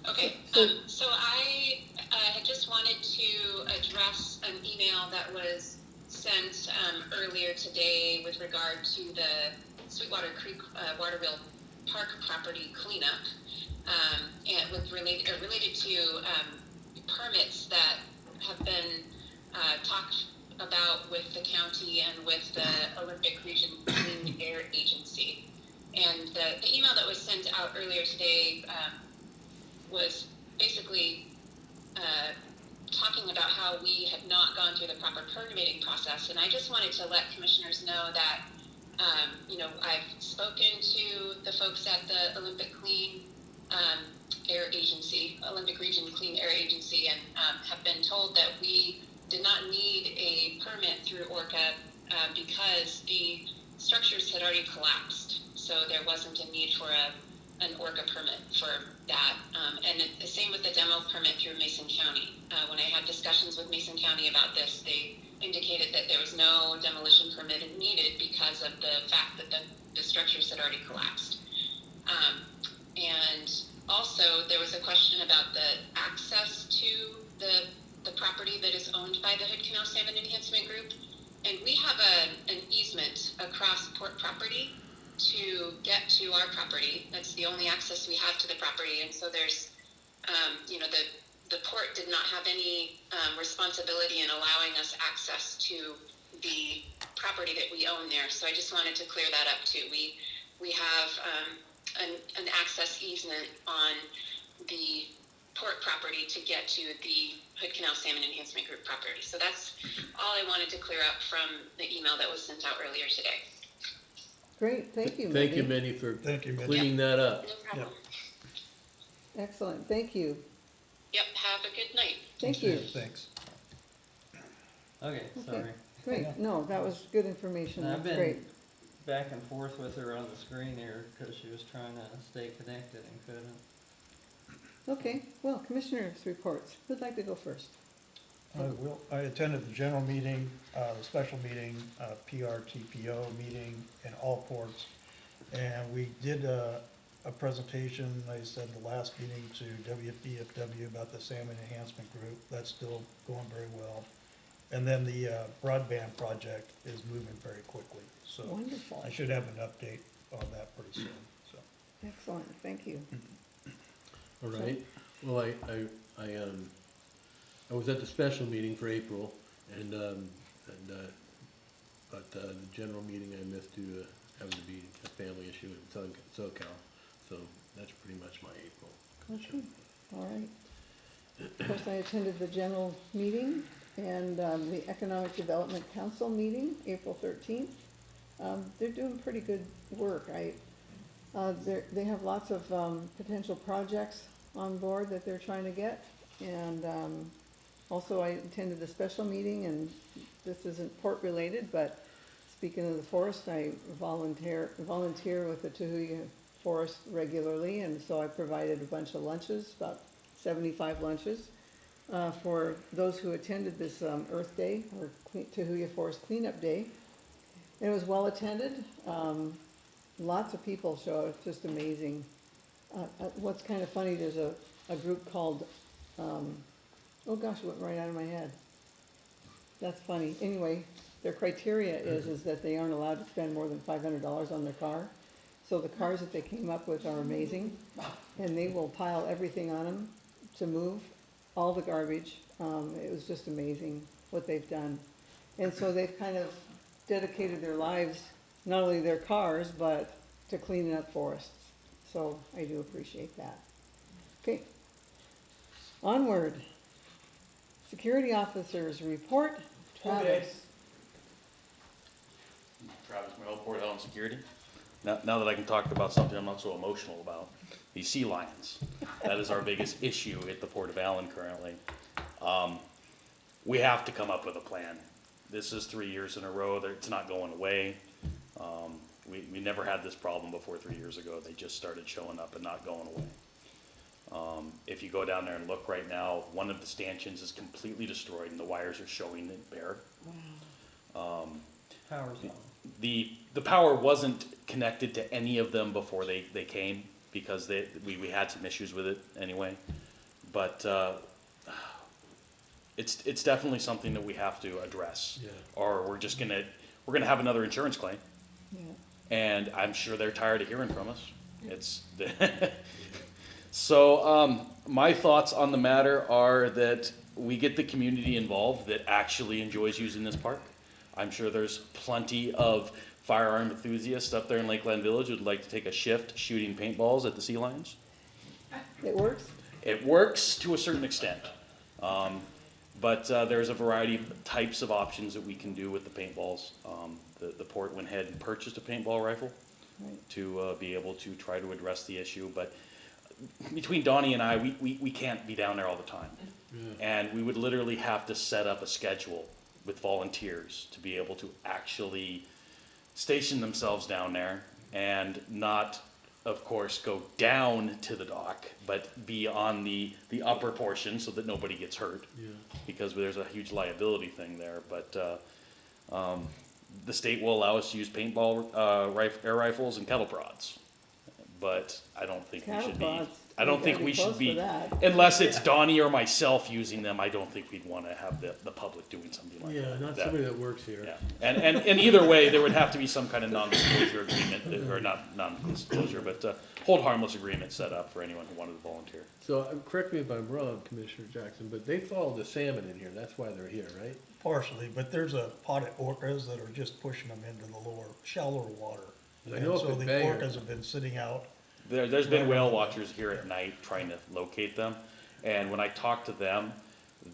Okay. So- So I had just wanted to address an email that was sent earlier today with regard to the Sweetwater Creek Waterville Park property cleanup, and related to permits that have been talked about with the county and with the Olympic Region Clean Air Agency. And the email that was sent out earlier today was basically talking about how we had not gone through the proper permitting process. And I just wanted to let commissioners know that, I've spoken to the folks at the Olympic Clean Air Agency, Olympic Region Clean Air Agency, and have been told that we did not need a permit through ORCA because the structures had already collapsed. So there wasn't a need for an ORCA permit for that. And the same with the demo permit through Mason County. When I had discussions with Mason County about this, they indicated that there was no demolition permit needed because of the fact that the structures had already collapsed. And also there was a question about the access to the property that is owned by the Hood Canal Salmon Enhancement Group. And we have an easement across port property to get to our property. That's the only access we have to the property. And so there's, the port did not have any responsibility in allowing us access to the property that we own there. So I just wanted to clear that up too. We have an access easement on the port property to get to the Hood Canal Salmon Enhancement Group property. So that's all I wanted to clear up from the email that was sent out earlier today. Great, thank you, Thank you, Mindy. Mindy, for Thank you, Mindy. cleaning that up. No problem. Excellent, thank you. Yep, have a good night. Thank you. Thanks. Okay, Okay, sorry. great. No, that was good information. And I've That's been great. back and forth with her on the screen here because she was trying to stay connected and couldn't. Okay, well, commissioners' reports. Who'd like to go first? I attended the general meeting, the special meeting, PRTPO meeting in all ports. And we did a presentation, like I said, the last meeting to WDFW about the Salmon Enhancement Group. That's still going very well. And then the broadband project is moving very quickly. So Wonderful. I should have an update on that pretty soon, so. Excellent, thank you. All right, well, I was at the special meeting for April, but the general meeting I missed due to having to be a family issue in SoCal, so that's pretty much my April. Okay, all right. Of course, I attended the general meeting and the Economic Development Council meeting, April 13th. They're doing pretty good work. They have lots of potential projects on board that they're trying to get. And also I attended the special meeting, and this isn't port related, but speaking of the forest, I volunteer with the Tahuya Forest regularly, and so I provided a bunch of lunches, about 75 lunches, for those who attended this Earth Day, or Tahuya Forest Cleanup Day. And it was well attended. Lots of people showed. It's just amazing. What's kind of funny, there's a group called, oh gosh, it went right out of my head. That's funny. Anyway, their criteria is that they aren't allowed to spend more than $500 on their car. So the cars that they came up with are amazing, and they will pile everything on them to move all the garbage. It was just amazing what they've done. And so they've kind of dedicated their lives, not only their cars, but to cleaning up forests. So I do appreciate that. Okay, onward. Security officers report. Travis. Travis Merrill, Port Allen Security. Now that I can talk about something I'm not so emotional about, these sea lions. That is our biggest issue at the Port of Allen currently. We have to come up with a plan. This is 3 years in a row that it's not going away. We never had this problem before 3 years ago. They just started showing up and not going away. If you go down there and look right now, one of the stanchions is completely destroyed and the wires are showing it bare. Wow. Power's on. The power wasn't connected to any of them before they came, because we had some issues with it anyway. But it's definitely something that we have to address. Yeah. Or we're gonna have another insurance claim. Yeah. And I'm sure they're tired of hearing from us. It's so my thoughts on the matter are that we get the community involved that actually enjoys using this park. I'm sure there's plenty of firearm enthusiasts up there in Lakeland Village who'd like to take a shift shooting paintballs at the sea lions. It works? It works to a certain extent. But there's a variety of types of options that we can do with the paintballs. The port went ahead and purchased a paintball rifle to be able to try to address the issue. But between Donnie and I, we can't be down there all the time. Yeah. And we would literally have to set up a schedule with volunteers to be able to actually station themselves down there and not, of course, go down to the dock, but be on the upper portion so that nobody gets hurt. Yeah. Because there's a huge liability thing there. But the state will allow us to use paintball air rifles and kettle prods. But I don't think we should be. I don't think we should be, unless it's Donnie or myself using them. I don't think we'd want to have the public doing something like that. Yeah, not somebody that works here. Yeah. And either way, there would have to be some kind of non-disclosure agreement, or not non-disclosure, but hold harmless agreement set up for anyone who wanted to volunteer. So correct me if I'm wrong, Commissioner Jackson, but they follow the salmon in here. That's why they're here, right? Partially, but there's a pot of orcas that are just pushing them into the shallower water. I know so the orcas have been sitting out. There's been whale watchers here at night trying to locate them, and when I talk to them,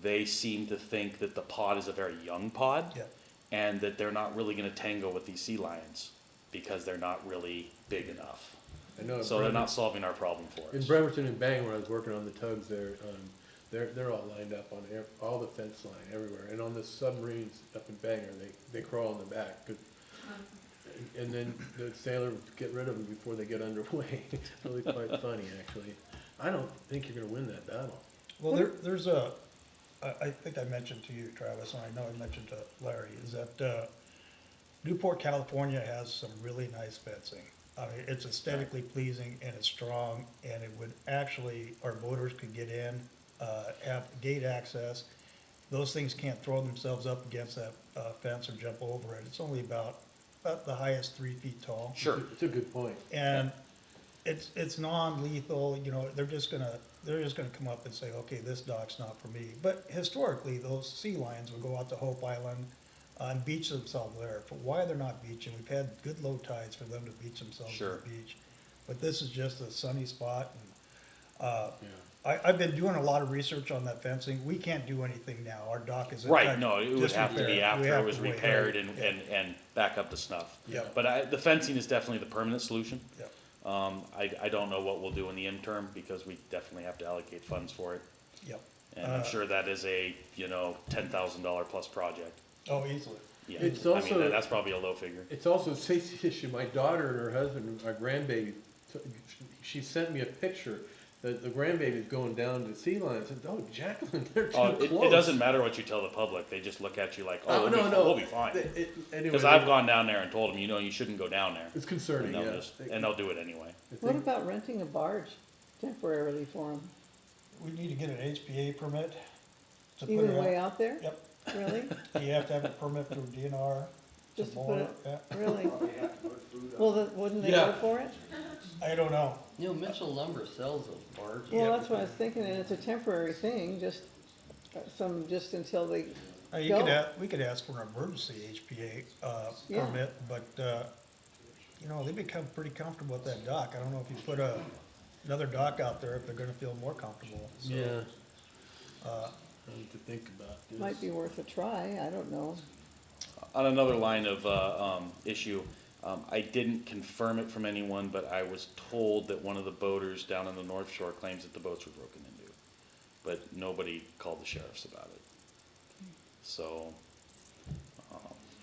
they seem to think that the pod is a very young pod, and that they're not really going to tango with these sea lions because they're not really big enough. I know. So they're not solving our problem for In us. Bremerton and Bangor, I was working on the tugs there, they're all lined up on all the fence line everywhere, and on the submarines up in Bangor, they crawl in the back, and then the sailor would get rid of them before they get underway. It's really quite funny, actually. I don't think you're gonna win that battle. Well, I think I mentioned to you, Travis, and I know I mentioned to Larry, is that Newport, California has some really nice fencing. I mean, it's aesthetically pleasing and it's strong, and it would actually, our boaters could get in, have gate access. Those things can't throw themselves up against that fence or jump over it. It's only about the highest 3 feet tall. Sure. It's a good point. And it's non-lethal, you know, they're just gonna come up and say, okay, this dock's not for me. But historically, those sea lions would go out to Hope Island and beach themselves there. For why they're not beaching, we've had good low tides for them to beach themselves Sure. on the beach. But this is just a sunny spot, and, Yeah. I've been doing a lot of research on that fencing. We can't do anything now. Our dock is. Right, no, it would just have to be repaired. We after have it was to wait, repaired right. and back up to snuff. Yep. But the fencing is definitely the permanent solution. Yep. I don't know what we'll do in the interim, because we definitely have to allocate funds for it. Yep. And I'm sure that is a, $10,000 plus project. Oh, easily. Yeah, It's I also- mean, that's probably a low figure. It's also a safety issue. My daughter and her husband, our grandbaby, she sent me a picture that the grandbaby's going down to sea lions. I said, oh, Jacqueline, they're too close. It doesn't matter what you tell the public, they just look at you like, Oh, no, we'll be no. fine. Anyway, Because I've gone down there and told them, you shouldn't go down there. It's concerning, And they'll yeah. and they'll do it anyway. I What think- about renting a barge temporarily for them? We need to get an HPA permit to put Even it way out. out there? Yep. Really? You have to have a permit through DNR. Just to moor put it, yeah. really? Well, wouldn't they Yeah. go for it? I don't know. Mitchell Lumber sells those barges. Well, that's what I was thinking, and it's a temporary thing, just until they go. We could ask for an emergency HPA, Yeah. permit, but, they become pretty comfortable with that dock. I don't know if you put another dock out there, if they're gonna feel more comfortable, so. Yeah, Uh, I need to think about this. Might be worth a try, I don't know. On another line of issue, I didn't confirm it from anyone, but I was told that one of the boaters down on the North Shore claims that the boats were broken into. But nobody called the sheriffs about it. So,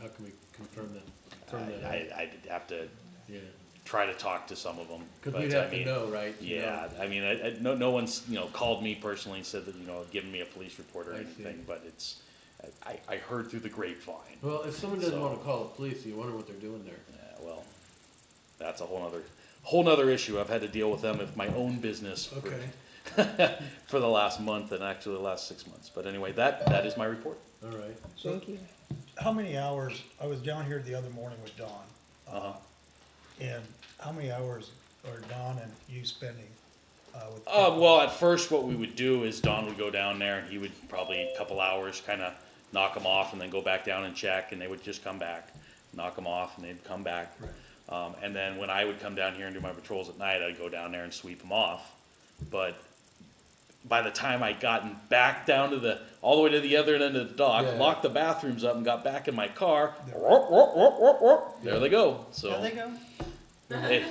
How can we confirm that? I'd have to Yeah, try to talk to some of them. because but, we'd I have to mean, know, right? Yeah, I mean, no one's, called me personally and said that, given me a police report or I see. anything, but it's, I heard through the grapevine. Well, if someone doesn't So- want to call the police, you wonder what they're doing there. Yeah, well, that's a whole nother issue. I've had to deal with them with my own business for, Okay, for the last month and actually the last 6 months. But anyway, that is my report. all right. Thank you. How many hours, I was down here the other morning with Dawn, Uh-huh. and how many hours are Dawn and you spending, with? Well, at first what we would do is Don would go down there and he would probably a couple hours kind of knock them off and then go back down and check, and they would just come back, knock them off, and they'd come back. And then when I would come down here and do my patrols at night, I'd go down there and sweep them off. But by the time I gotten back down to all the way to the other end of the dock, Yeah. locked the bathrooms up and got back in my car, Yeah. there they go. So There they go. hey,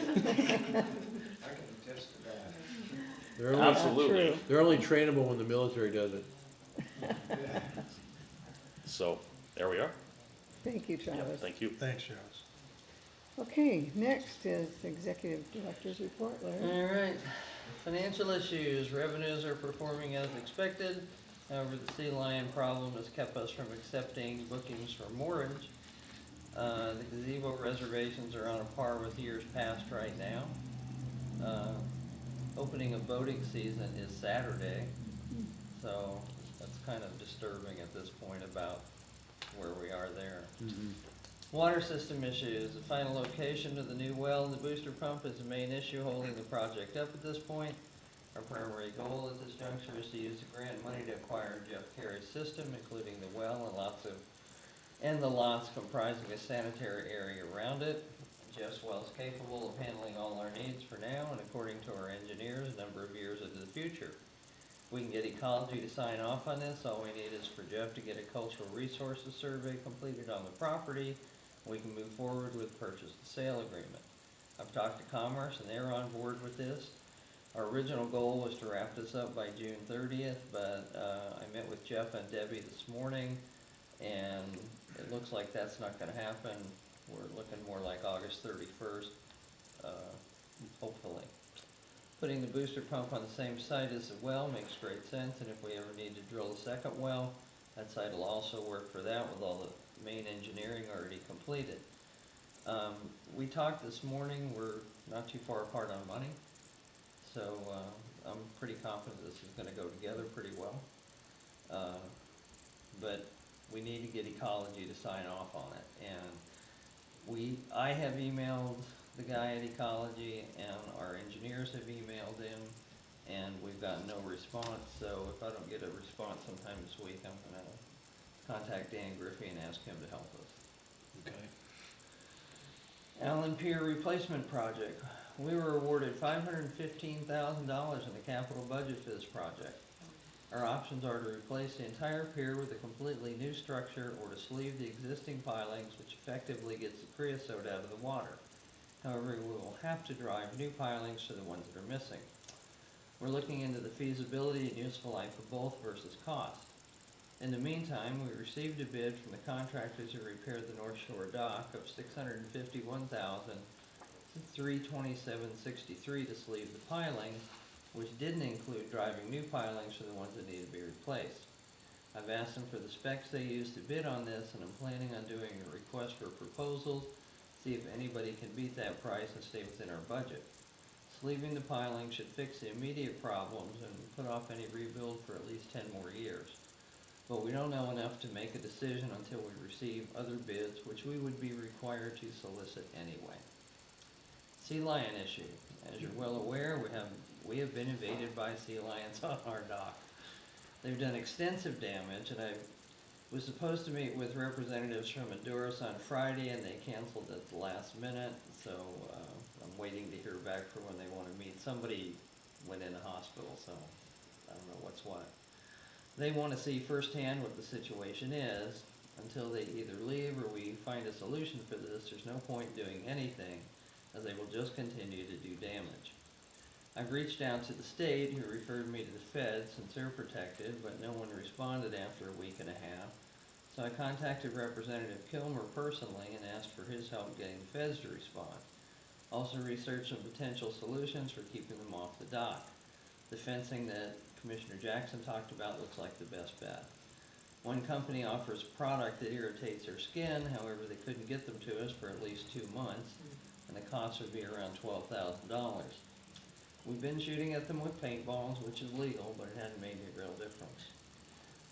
They're only, absolutely. True. they're only trainable when the military does it. So there we are. Thank you, Travis. Thank you. Thanks, Travis. Okay, next is Executive Director's Report, Larry. All right, financial issues, revenues are performing as expected. However, the sea lion problem has kept us from accepting bookings for moorage. The gazebo reservations are on a par with years past right now. Opening of boating season is Saturday, so that's kind of disturbing at this point about where we are there. Water system issues. The final location of the new well and the booster pump is the main issue holding the project up at this point. Our primary goal at this juncture is to use the grant money to acquire Jeff Carey's system, including the well and the lots comprising a sanitary area around it. Jeff's well is capable of handling all our needs for now, and according to our engineers, a number of years into the future. We can get ecology to sign off on this. All we need is for Jeff to get a cultural resources survey completed on the property. We can move forward with purchase and sale agreement. I've talked to Commerce and they're on board with this. Our original goal was to wrap this up by June 30th, but I met with Jeff and Debbie this morning, and it looks like that's not going to happen. We're looking more like August 31st, hopefully. Putting the booster pump on the same site as the well makes great sense, and if we ever need to drill a second well, that site will also work for that with all the main engineering already completed. We talked this morning, we're not too far apart on money. So I'm pretty confident this is going to go together pretty well. But we need to get Ecology to sign off on it. And I have emailed the guy at Ecology, and our engineers have emailed him, and we've gotten no response. So if I don't get a response sometime this week, I'm going to contact Dan Griffey and ask him to help us. Okay. Allyn Pier Replacement Project. We were awarded $515,000 in the capital budget for this project. Our options are to replace the entire pier with a completely new structure or to sleeve the existing pilings, which effectively gets the creosote out of the water. However, we will have to drive new pilings to the ones that are missing. We're looking into the feasibility and useful life of both versus cost. In the meantime, we received a bid from the contractors who repaired the North Shore dock of $651,327.63 to sleeve the pilings, which didn't include driving new pilings for the ones that need to be replaced. I've asked them for the specs they used to bid on this, and I'm planning on doing a request for proposals, see if anybody can beat that price and stay within our budget. Sleeving the piling should fix the immediate problems and put off any rebuild for at least 10 more years. But we don't know enough to make a decision until we receive other bids, which we would be required to solicit anyway. Sea lion issue. As you're well aware, we have been invaded by sea lions on our dock. They've done extensive damage, and I was supposed to meet with representatives from Honduras on Friday, and they canceled at the last minute, so I'm waiting to hear back from when they want to meet. Somebody went in the hospital, so I don't know what's what. They want to see firsthand what the situation is. Until they either leave or we find a solution for this, there's no point doing anything, as they will just continue to do damage. I've reached out to the state, who referred me to the feds since they're protected, but no one responded after a week and a half. So I contacted Representative Kilmer personally and asked for his help getting the feds to respond. Also researched some potential solutions for keeping them off the dock. The fencing that Commissioner Jackson talked about looks like the best bet. One company offers a product that irritates their skin, however they couldn't get them to us for at least 2 months, and the cost would be around $12,000. We've been shooting at them with paintballs, which is legal, but it hadn't made any real difference.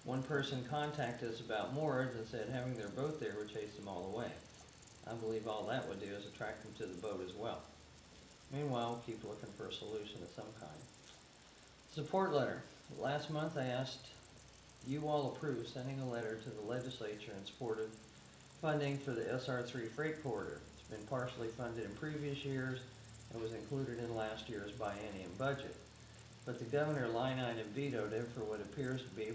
One person contacted us about moorage and said having their boat there would chase them all away. I believe all that would do is attract them to the boat as well. Meanwhile, we'll keep looking for a solution of some kind. Support letter. Last month I asked you all approve sending a letter to the legislature in support of funding for the SR3 freight corridor. It's been partially funded in previous years and was included in last year's biennium budget. But the governor line item vetoed it for what appears to be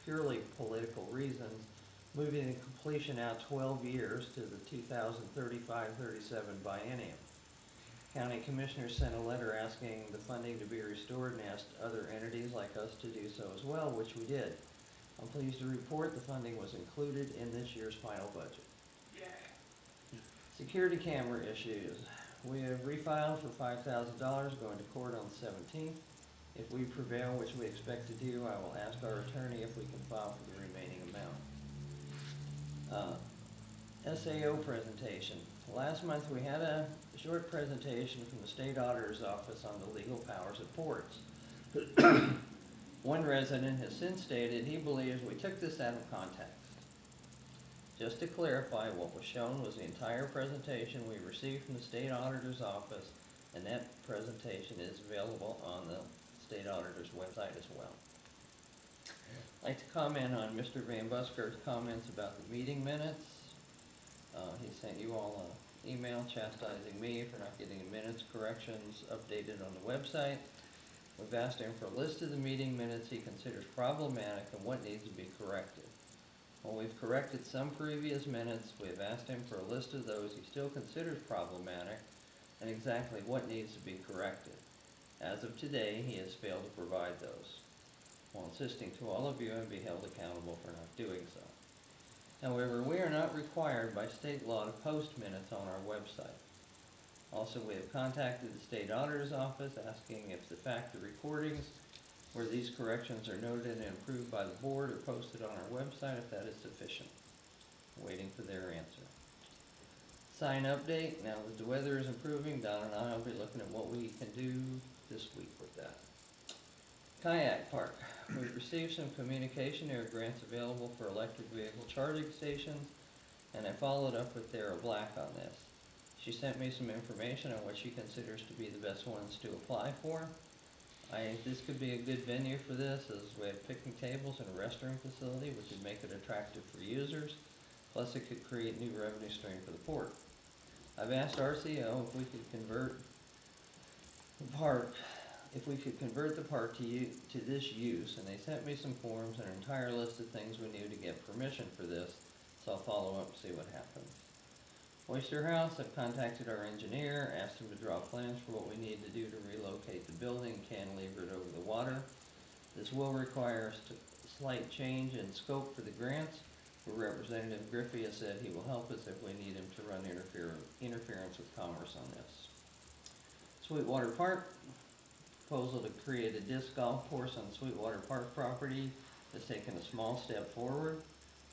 purely political reasons, moving the completion out 12 years to the 2035-37 biennium. County commissioners sent a letter asking the funding to be restored and asked other entities like us to do so as well, which we did. I'm pleased to report the funding was included in this year's final budget. Yeah. Security camera issues. We have refiled for $5,000 going to court on the 17th. If we prevail, which we expect to do, I will ask our attorney if we can file for the remaining amount. SAO presentation. Last month we had a short presentation from the state auditor's office on the legal powers of ports. One resident has since stated he believes we took this out of context. Just to clarify, what was shown was the entire presentation we received from the state auditor's office, and that presentation is available on the state auditor's website as well. I'd like to comment on Mr. Van Busker's comments about the meeting minutes. He sent you all an email chastising me for not getting the minutes corrections updated on the website. We've asked him for a list of the meeting minutes he considers problematic and what needs to be corrected. While we've corrected some previous minutes, we have asked him for a list of those he still considers problematic and exactly what needs to be corrected. As of today, he has failed to provide those, while insisting to all of you and be held accountable for not doing so. However, we are not required by state law to post minutes on our website. Also, we have contacted the state auditor's office asking if the factor recordings where these corrections are noted and approved by the board are posted on our website, if that is sufficient. Waiting for their answer. Sign update, now that the weather is improving, Don and I will be looking at what we can do this week with that. Kayak park. We've received some communication. There are grants available for electric vehicle charging stations, and I followed up with Tara Black on this. She sent me some information on what she considers to be the best ones to apply for. This could be a good venue for this, as we have picnic tables and a restroom facility, which would make it attractive for users. Plus, it could create new revenue stream for the port. I've asked RCO if we could convert the park to this use, and they sent me some forms and an entire list of things we need to get permission for this, so I'll follow up and see what happens. Oyster House, I've contacted our engineer, asked him to draw plans for what we need to do to relocate the building, cantilever it over the water. This will require a slight change in scope for the grants, but Representative Griffey has said he will help us if we need him to run interference with commerce on this. Sweetwater Park, proposal to create a disc golf course on Sweetwater Park property has taken a small step forward.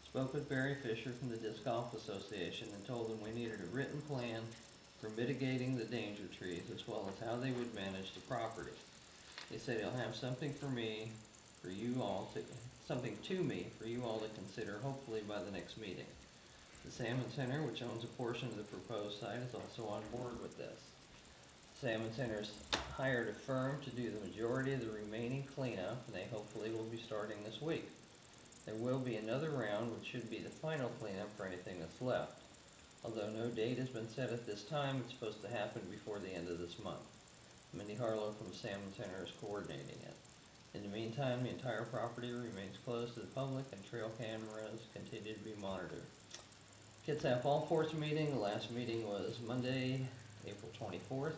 Spoke with Barry Fisher from the Disc Golf Association and told them we needed a written plan for mitigating the danger trees as well as how they would manage the property. They said he'll have something to me for you all to consider hopefully by the next meeting. The Salmon Center, which owns a portion of the proposed site, is also on board with this. Salmon Center's hired a firm to do the majority of the remaining cleanup, and they hopefully will be starting this week. There will be another round, which should be the final cleanup for anything that's left. Although no date has been set at this time, it's supposed to happen before the end of this month. Mindy Harlow from the Salmon Center is coordinating it. In the meantime, the entire property remains closed to the public and trail cameras continue to be monitored. Kitsap All Ports meeting, the last meeting was Monday, April 24th.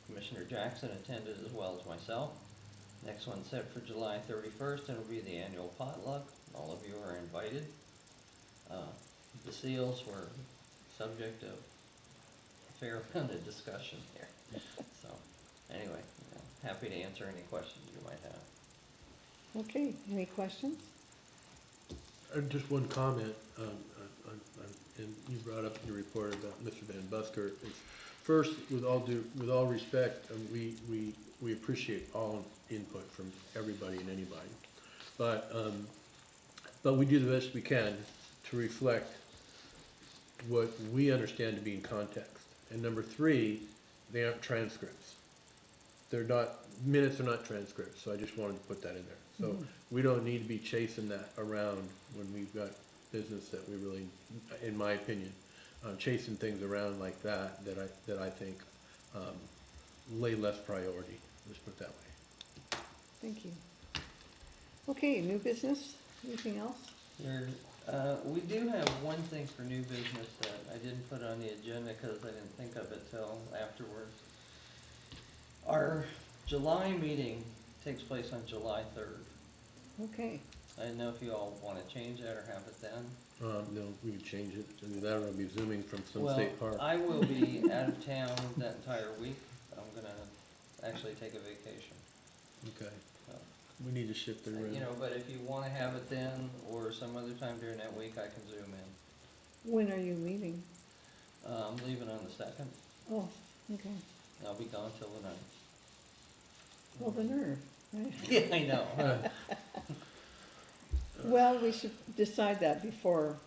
Commissioner Jackson attended as well as myself. Next one set for July 31st, and it'll be the annual potluck. All of you are invited. The seals were subject of a fair amount of discussion here. So, anyway, happy to answer any questions you might have. Okay, any questions? Just one comment, and you brought up in your report about Mr. Van Busker. Is first, with all respect, we appreciate all input from everybody and anybody, but we do the best we can to reflect what we understand to be in context. And number three, they aren't transcripts. Minutes are not transcripts, so I just wanted to put that in there. So we don't need to be chasing that around when we've got business that we really, in my opinion, chasing things around like that I think lay less priority. Let's put it that way. Thank you. Okay, new business, anything else? We do have one thing for new business that I didn't put on the agenda because I didn't think of it till afterwards. Our July meeting takes place on July 3rd. Okay, I didn't know if you all want to change that or have it then. No, we would change it. I mean, that or I'll be zooming from some Well, state park. I will be out of town that entire week. I'm gonna actually take a vacation. Okay. So, We need to shift it around. you know, but if you want to have it then or some other time during that week, I can zoom in. when are you leaving? I'm leaving on the 2nd. Oh, okay. I'll be gone till the 9th. Well, the nerve, right? Yeah, I know. Well, we should decide that before,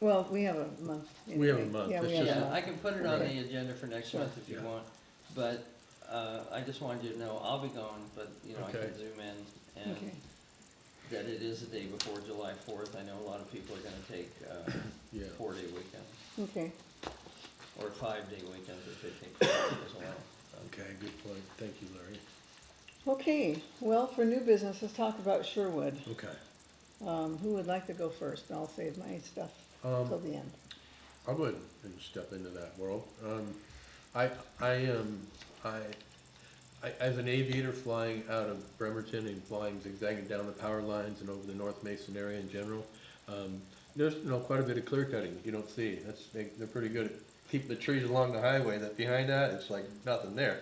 well, we have a month. We have a anyway. month. Yeah, It's we have a just- Yeah, month. I can put it on Okay. the agenda for next Sure. month if you Yeah. want, but, I just wanted you to know, I'll be gone, but, you know, I Okay. can zoom in, and Okay, that it is the day before July 4th. I know a lot of people are gonna take, Yeah. 4-day weekends, okay. or 5-day weekends if they take 4 days as well. So, Okay, good point. Thank you, Larry. Okay, well, for new business, let's talk about Sherwood. Okay. Who would like to go first? I'll save my stuff till the end. I'll go ahead and step into that world. I, I am, as an aviator flying out of Bremerton and flying zigzagging down the power lines and over the North Mason area in general, there's, quite a bit of clear cutting you don't see. They're pretty good at keeping the trees along the highway. That behind that, it's like nothing there.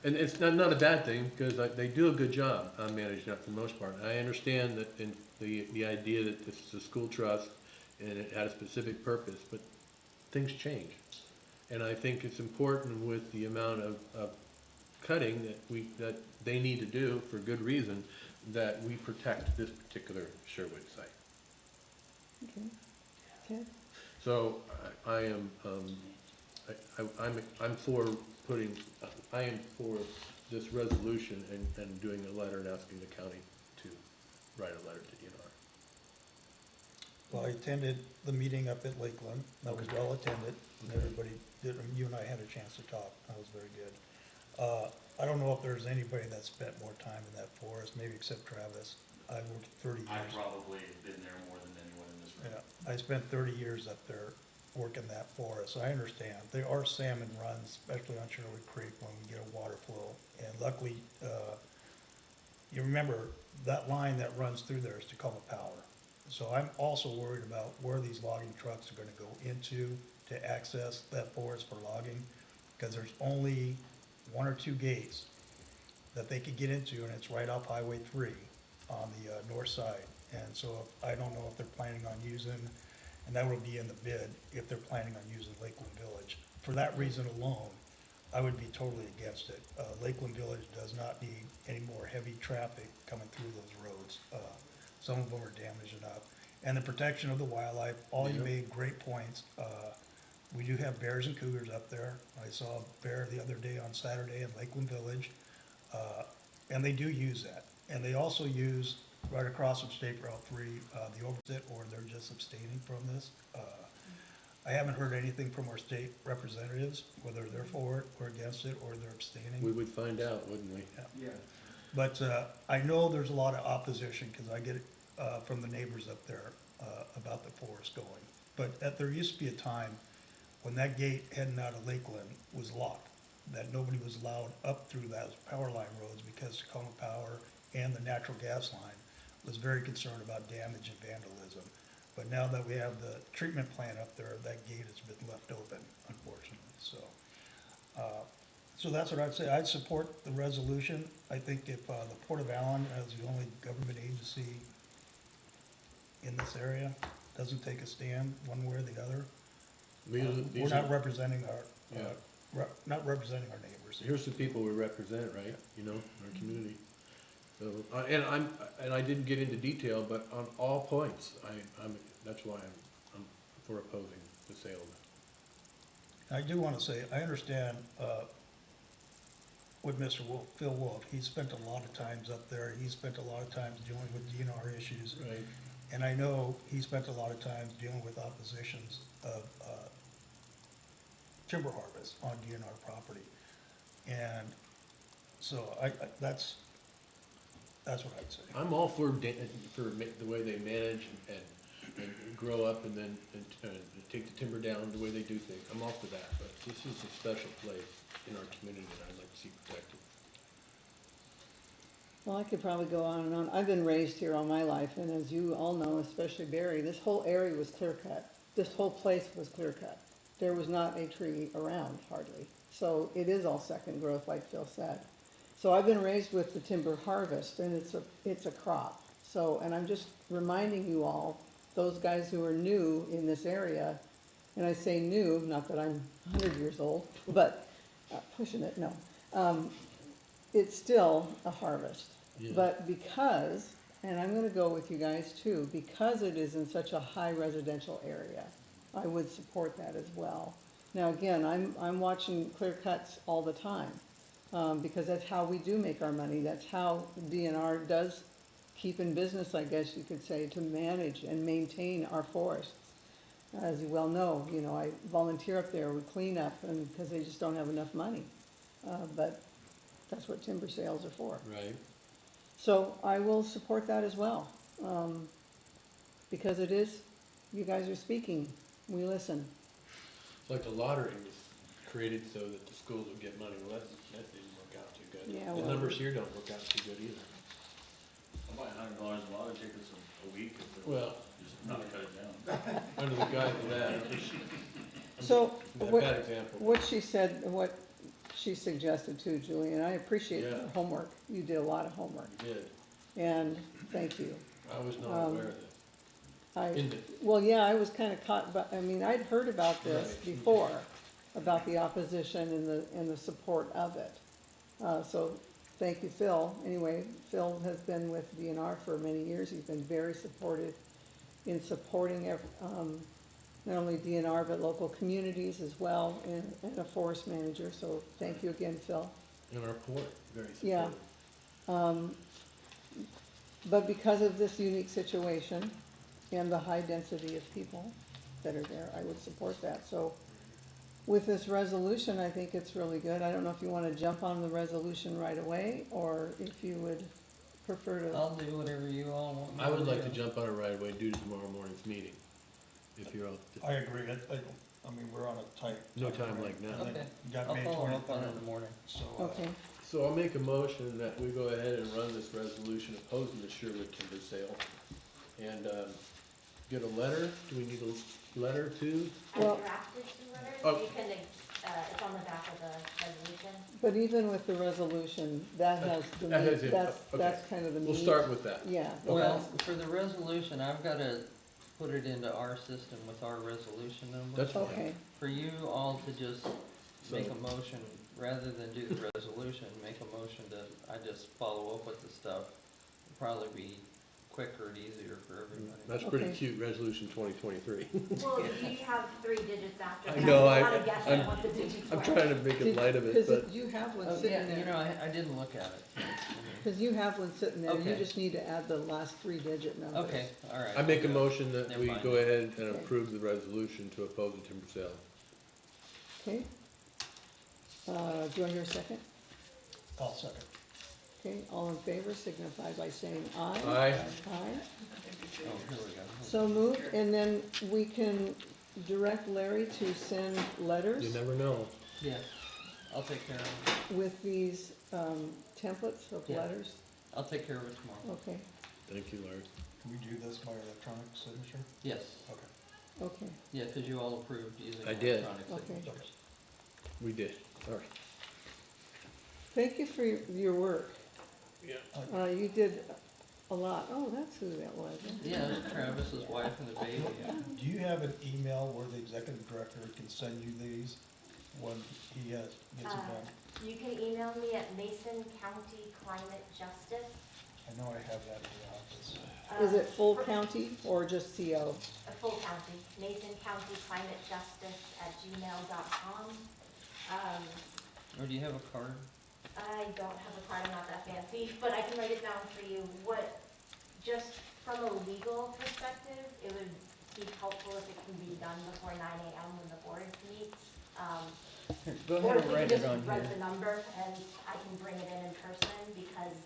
And it's not a bad thing, because they do a good job on managing that for the most part. I understand that in the idea that this is a school trust and it had a specific purpose, but things change. And I think it's important with the amount of cutting that they need to do for good reason, that we protect this particular Sherwood site. Okay. Ted? So I am, I'm for putting, I am for this resolution and doing a letter and asking the county to write a letter to DNR. Well, I attended the meeting up at Lakeland. That was well attended. And everybody did, you and I had a chance to talk. That was very good. I don't know if there's anybody that spent more time in that forest, maybe except Travis. I worked 30 years. I've probably been there more than anyone in this room. Yeah, I spent 30 years up there working that forest. I understand. There are salmon runs, especially on Sherwood Creek when we get a water flow. And luckily, you remember that line that runs through there is Tacoma Power. So I'm also worried about where these logging trucks are gonna go into to access that forest for logging, because there's only 1 or 2 gates that they could get into, and it's right off Highway 3 on the north side. And so I don't know if they're planning on using, and that would be in the bid, if they're planning on using Lakeland Village. For that reason alone, I would be totally against it. Lakeland Village does not need any more heavy traffic coming through those roads. Some of them are damaged enough. And the protection of the wildlife, all you made great points. We do have bears and cougars up there. I saw a bear the other day on Saturday in Lakeland Village. And they do use that. And they also use, right across from State Route 3, the oversit, or they're just abstaining from this. I haven't heard anything from our state representatives, whether they're for it or against it, or they're abstaining. We would find out, wouldn't we? Yeah. But I know there's a lot of opposition, because I get it from the neighbors up there about the forest going. But there used to be a time when that gate heading out of Lakeland was locked, that nobody was allowed up through those power line roads, because Tacoma Power and the natural gas line was very concerned about damage and vandalism. But now that we have the treatment plant up there, that gate has been left open, unfortunately. So that's what I'd say. I'd support the resolution. I think if the Port of Allyn, as the only government agency in this area, doesn't take a stand one way or the other, we're not representing not representing our neighbors. Here's the people we represent, right? Our community. So, and I didn't get into detail, but on all points, that's why I'm for opposing the sale. I do want to say, I understand with Mr. Phil Wolf. He spent a lot of times up there. He spent a lot of times dealing with DNR issues. Right. And I know he spent a lot of times dealing with oppositions of timber harvest on DNR property. And so that's what I'd say. I'm all for the way they manage and grow up and then take the timber down the way they do things. I'm all for that, but this is a special place in our community that I'd like to see protected. Well, I could probably go on and on. I've been raised here all my life, and as you all know, especially Barry, this whole area was clear cut. This whole place was clear cut. There was not a tree around, hardly. So it is all second growth, like Phil said. So I've been raised with the timber harvest, and it's a crop. So, and I'm just reminding you all, those guys who are new in this area, and I say new, not that I'm 100 years old, but pushing it, no. It's still a harvest. Yeah. But because, and I'm gonna go with you guys too, because it is in such a high residential area, I would support that as well. Now, again, I'm watching clear cuts all the time, because that's how we do make our money. That's how DNR does keep in business, I guess you could say, to manage and maintain our forests. As you well know, I volunteer up there with cleanup, and because they just don't have enough money. But that's what timber sales are for. Right. So I will support that as well. Because it is, you guys are speaking, we listen. It's like the lottery was created so that the schools would get money. Well, that didn't work out too good. Yeah, The well- numbers here don't work out too good either. I'll buy $100 a lot, it'd take us a week if it Well, just not cut it down. under the guise of that. So, A what, bad example. what she said, what she suggested too, Julie, and I appreciate Yeah. the homework, you did a lot of homework, You did. and thank you. I was not Um, aware of this. I, Isn't it? well, yeah, I was kinda caught, but, I mean, I'd heard about this Right. before, about the opposition and the support of it. So, thank you, Phil. Anyway, Phil has been with DNR for many years, he's been very supportive in supporting, not only DNR, but local communities as well, and a forest manager, so thank you again, Phil. In our port, very supportive. Yeah. But because of this unique situation and the high density of people that are there, I would support that. So with this resolution, I think it's really good. I don't know if you want to jump on the resolution right away, or if you would prefer to. I'll do whatever you all want. me I would like to do. jump on it right away due to tomorrow morning's meeting. If you're, I agree, I mean, we're on a tight. No time like now. I think Okay. we got I'll May follow up on it in 23rd, the morning. so. Okay, so I'll make a motion that we go ahead and run this resolution opposing the Sherwood timber sale. And, get a letter. Do we need a letter too? Well- I drafted two letters, Oh. you can, it's on the back of the resolution. but even with the resolution, that has the, That has it, that's okay. kind of the We'll meat. start with that. Yeah. Well, for the resolution, I've gotta put it into our system with our resolution number. That's fine. Okay, For you all to just make So- a motion, rather than do the resolution, make a motion to, I just follow up with the stuff. It'd probably be quicker and easier for everybody. That's pretty Okay. cute, resolution 2023. Well, you have 3 digits after I that. know, You wanna guess I'm- what the digits I'm were. trying to make it light of it, but because you have one Oh, sitting yeah, you know, there. I didn't look at it. Because you have one sitting there, you Okay. just need to add the last 3-digit numbers. Okay, all right. I make a I'll do it. motion that Never we mind. go ahead and Okay. approve the resolution to oppose the timber sale. Okay. Do I hear a second? I'll second. Okay, all in favor signify by saying aye. Aye. Aye. Oh, here we go. So moved, and then we can direct Larry to send letters You never know. Yeah, I'll take care of it. with these templates of Yeah. letters. I'll take care of it tomorrow. Okay, Thank you, Larry. Can we do this by electronic signature? Yes, Okay. okay. yeah, because you all approved using I did. electronic Okay. signatures. We did. Sorry. Thank you for your work. Yeah. You did a lot. Oh, that's who that was. Yeah, that's Travis's wife and the baby. Do you have an email where the executive director can send you these when he gets it done? You can email me at Mason County Climate Justice. I know I have that in the office. Is it full for- county or just CO? Full county, Mason County Climate Justice @gmail.com. Or do you have a card? I don't have a card, I'm not that fancy, but I can write it down for you. Just from a legal perspective, it would be helpful if it can be done before 9 AM when the board meets. Here, go Or ahead if and you write could it just on write here. the number and I can bring it in person because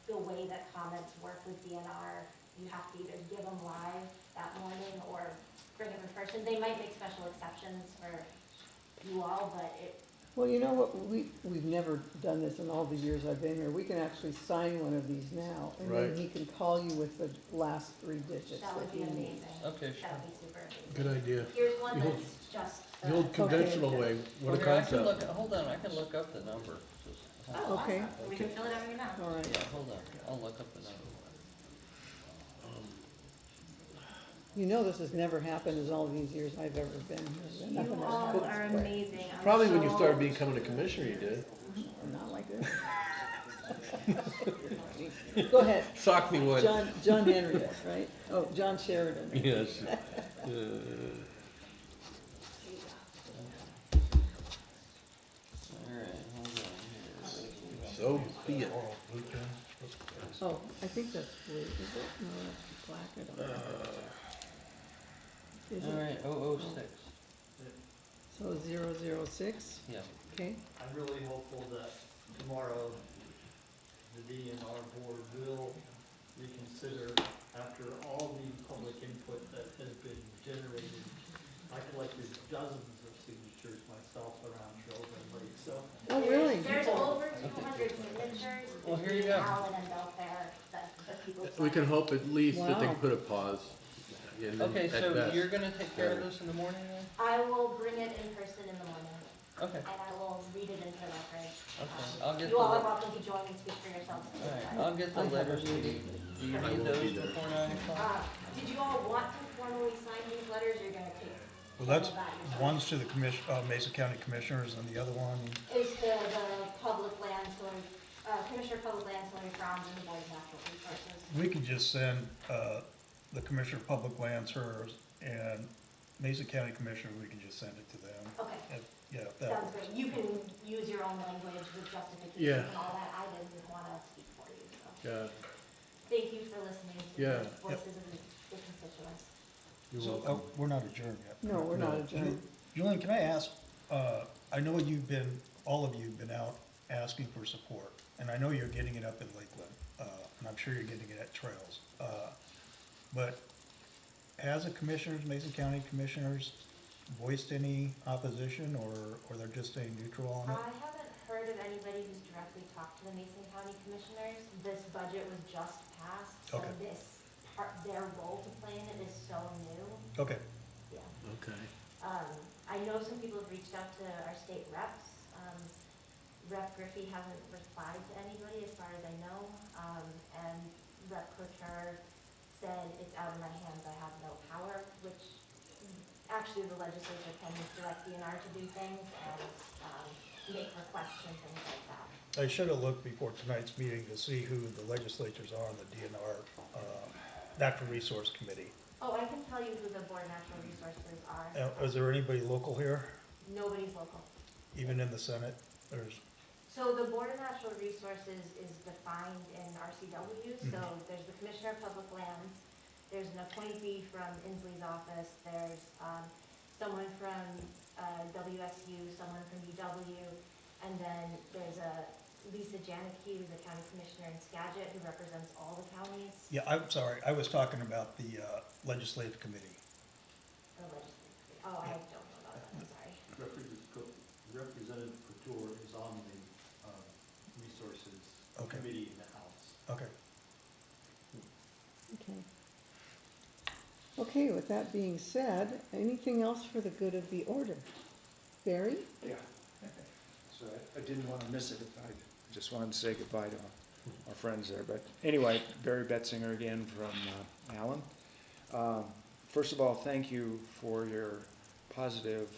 the way that comments work with DNR, you have to either give them live that morning or bring them in person. They might make special exceptions for you all, but it, Well, you know what, we've never done this in all the years I've been here. We can actually sign one of these now, and then Right. he can call you with the last 3 digits that would that be you need. amazing. Okay, That would be super amazing. Good idea. Here's one The old- that's just. The old conventional Okay. way, what a Okay, I can concept. look, hold on, I can look up the number. Just- Oh, Okay. awesome. We can fill it out of your mouth. All right. Yeah, hold on, I'll look up the number. You know this has never happened as all these years I've ever been here. You Nothing has all happened are this way. amazing. I'm Probably when you so- started becoming a commissioner, you did. Not like this. Go ahead. Sock me one. John Henry, right? Oh, John Sheridan. Yes. All right, hold on here. So be it. Oral blue pen. Oh, I think that's blue, is it? No, that's black, I don't know. Is All it? right, 006, So 006, yeah. okay? I'm really hopeful that tomorrow, the DNR board will reconsider after all the public input that has been generated. I collected dozens of signatures myself around Shelburne Lake, so. Oh, really? There's over 200 signatures Well, here you between go. Allyn and Belfair, the people. We can signed. hope at least that they Wow. put a pause. And then Okay, at so best- you're gonna take care of this in the morning then? I will bring it in person in the morning, Okay, and I will read it into the record. okay, I'll get You all are the, welcome to join and speak for yourselves. alright, I'll get the letters to you. Do you I need won't be those there. before 9 o'clock? Did you all want to formally sign these letters, or you're gonna take? Well, that's, all of that yourself? one's to the Mesa County Commissioners, and the other one, Is to the public land, Commissioner of Public Land, Soil Grounds, and the Board of Natural Resources. we could just send, the Commissioner of Public Lands hers, and Mesa County Commissioner, we can just send it to them. Okay, Yeah, if that sounds works. great. You can use your own language with justification Yeah. and all that. I didn't wanna speak for you, so. Yeah, Thank you for listening to Yeah. the voices of the constituents. you're So, welcome. we're not adjourned yet. No, we're not No. adjourned. Julian, can I ask, I know all of you have been out asking for support, and I know you're getting it up in Lakeland, and I'm sure you're getting it at Trails. But has the commissioners, Mason County commissioners, voiced any opposition, or they're just staying neutral on it? I haven't heard of anybody who's directly talked to the Mason County Commissioners. This budget was just passed, so Okay. their role to play in it is so new. Okay, Yeah. Okay. I know some people have reached out to our state reps. Rep Griffey hasn't replied to anybody as far as I know. And Rep Couture said, it's out of my hands, I have no power, which actually the legislature can direct DNR to do things and make requests and things like that. I should have looked before tonight's meeting to see who the legislators are on the DNR, Natural Resource Committee. Oh, I can tell you who the Board of Natural Resources are. Is there anybody local here, Nobody's local. even in the Senate? There's, So the Board of Natural Resources is defined in RCW, so there's the Commissioner of Public Lands, there's an appointee from Inslee's office, there's someone from WSU, someone from UW, and then there's a Lisa Janicki, who's the county commissioner in Skagit, who represents all the counties. yeah, I'm sorry, I was talking about the legislative committee. The legislative, oh, I don't know about that, I'm sorry. Representative Couture is on the resources Okay. committee in the House. Okay. Okay. Okay, with that being said, anything else for the good of the order? Barry? Yeah. So I didn't want to miss it. I just wanted to say goodbye to our friends there. But anyway, Barry Betzinger again from Allyn. First of all, thank you for your positive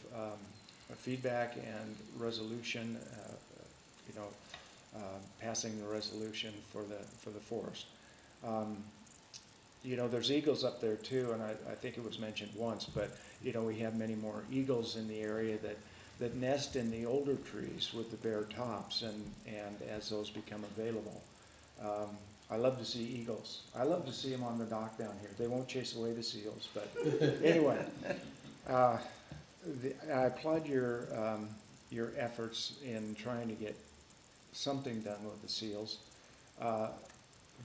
feedback and resolution, passing the resolution for the forest. There's eagles up there too, and I think it was mentioned once, but, we have many more eagles in the area that nest in the older trees with the bare tops, and as those become available. I love to see eagles. I love to see them on the dock down here. They won't chase away the seals, but anyway. I applaud your efforts in trying to get something done with the seals.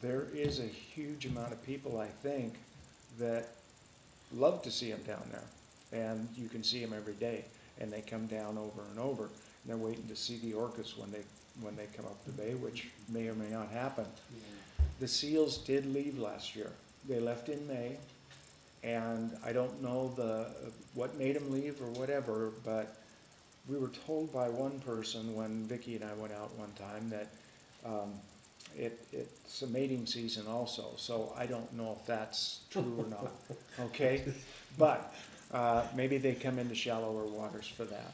There is a huge amount of people, I think, that love to see them down there, and you can see them every day, and they come down over and over, and they're waiting to see the orcas when they come up the bay, which may or may not happen. The seals did leave last year. They left in May, and I don't know what made them leave or whatever, but we were told by one person when Vicki and I went out one time that it's a mating season also, so I don't know if that's true or not, okay? But maybe they come into shallower waters for that.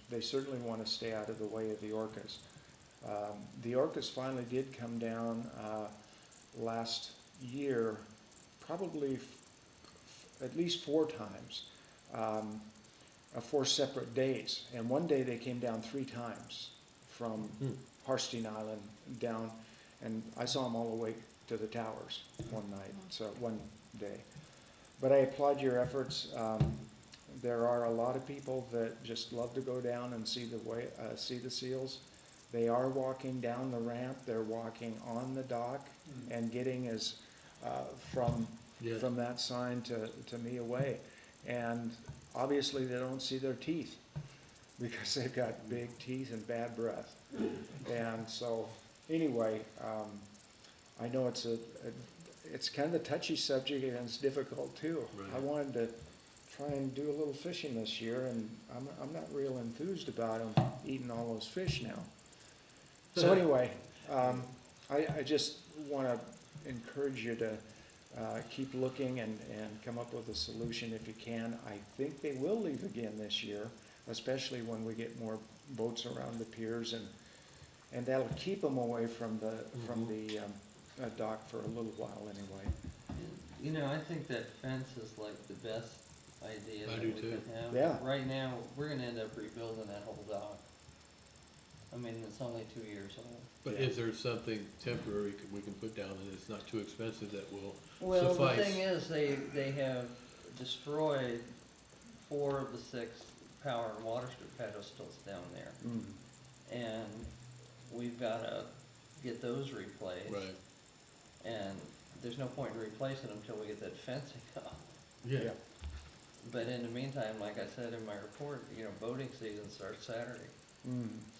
They certainly want to stay out of the way of the orcas. The orcas finally did come down last year, probably at least 4 times, 4 separate days. And one day they came down 3 times from Harstein Island down, and I saw them all the way to the towers one night, so one day. But I applaud your efforts. There are a lot of people that just love to go down and see the seals. They are walking down the ramp, they're walking on the dock and getting as, from that sign to me away. And obviously they don't see their teeth because they've got big teeth and bad breath. And so, anyway, I know it's kind of a touchy subject and it's difficult too. Right. I wanted to try and do a little fishing this year, and I'm not real enthused about them eating all those fish now. So anyway, I just want to encourage you to keep looking and come up with a solution if you can. I think they will leave again this year, especially when we get more boats around the piers, and that'll keep them away from the dock for a little while anyway. You know, I think that fence is like the best idea I that do we too. could have. Yeah. Right now, we're gonna end up rebuilding that whole dock. I mean, it's only 2 years old. But is there something temporary we can put down that it's not too expensive that will Well, suffice? the thing is, they have destroyed 4 of the 6 power and water pedestals down there. And we've gotta get those replaced. Right. And there's no point in replacing them until we get that fencing up. Yeah. But in the meantime, like I said in my report, you know, boating season starts Saturday.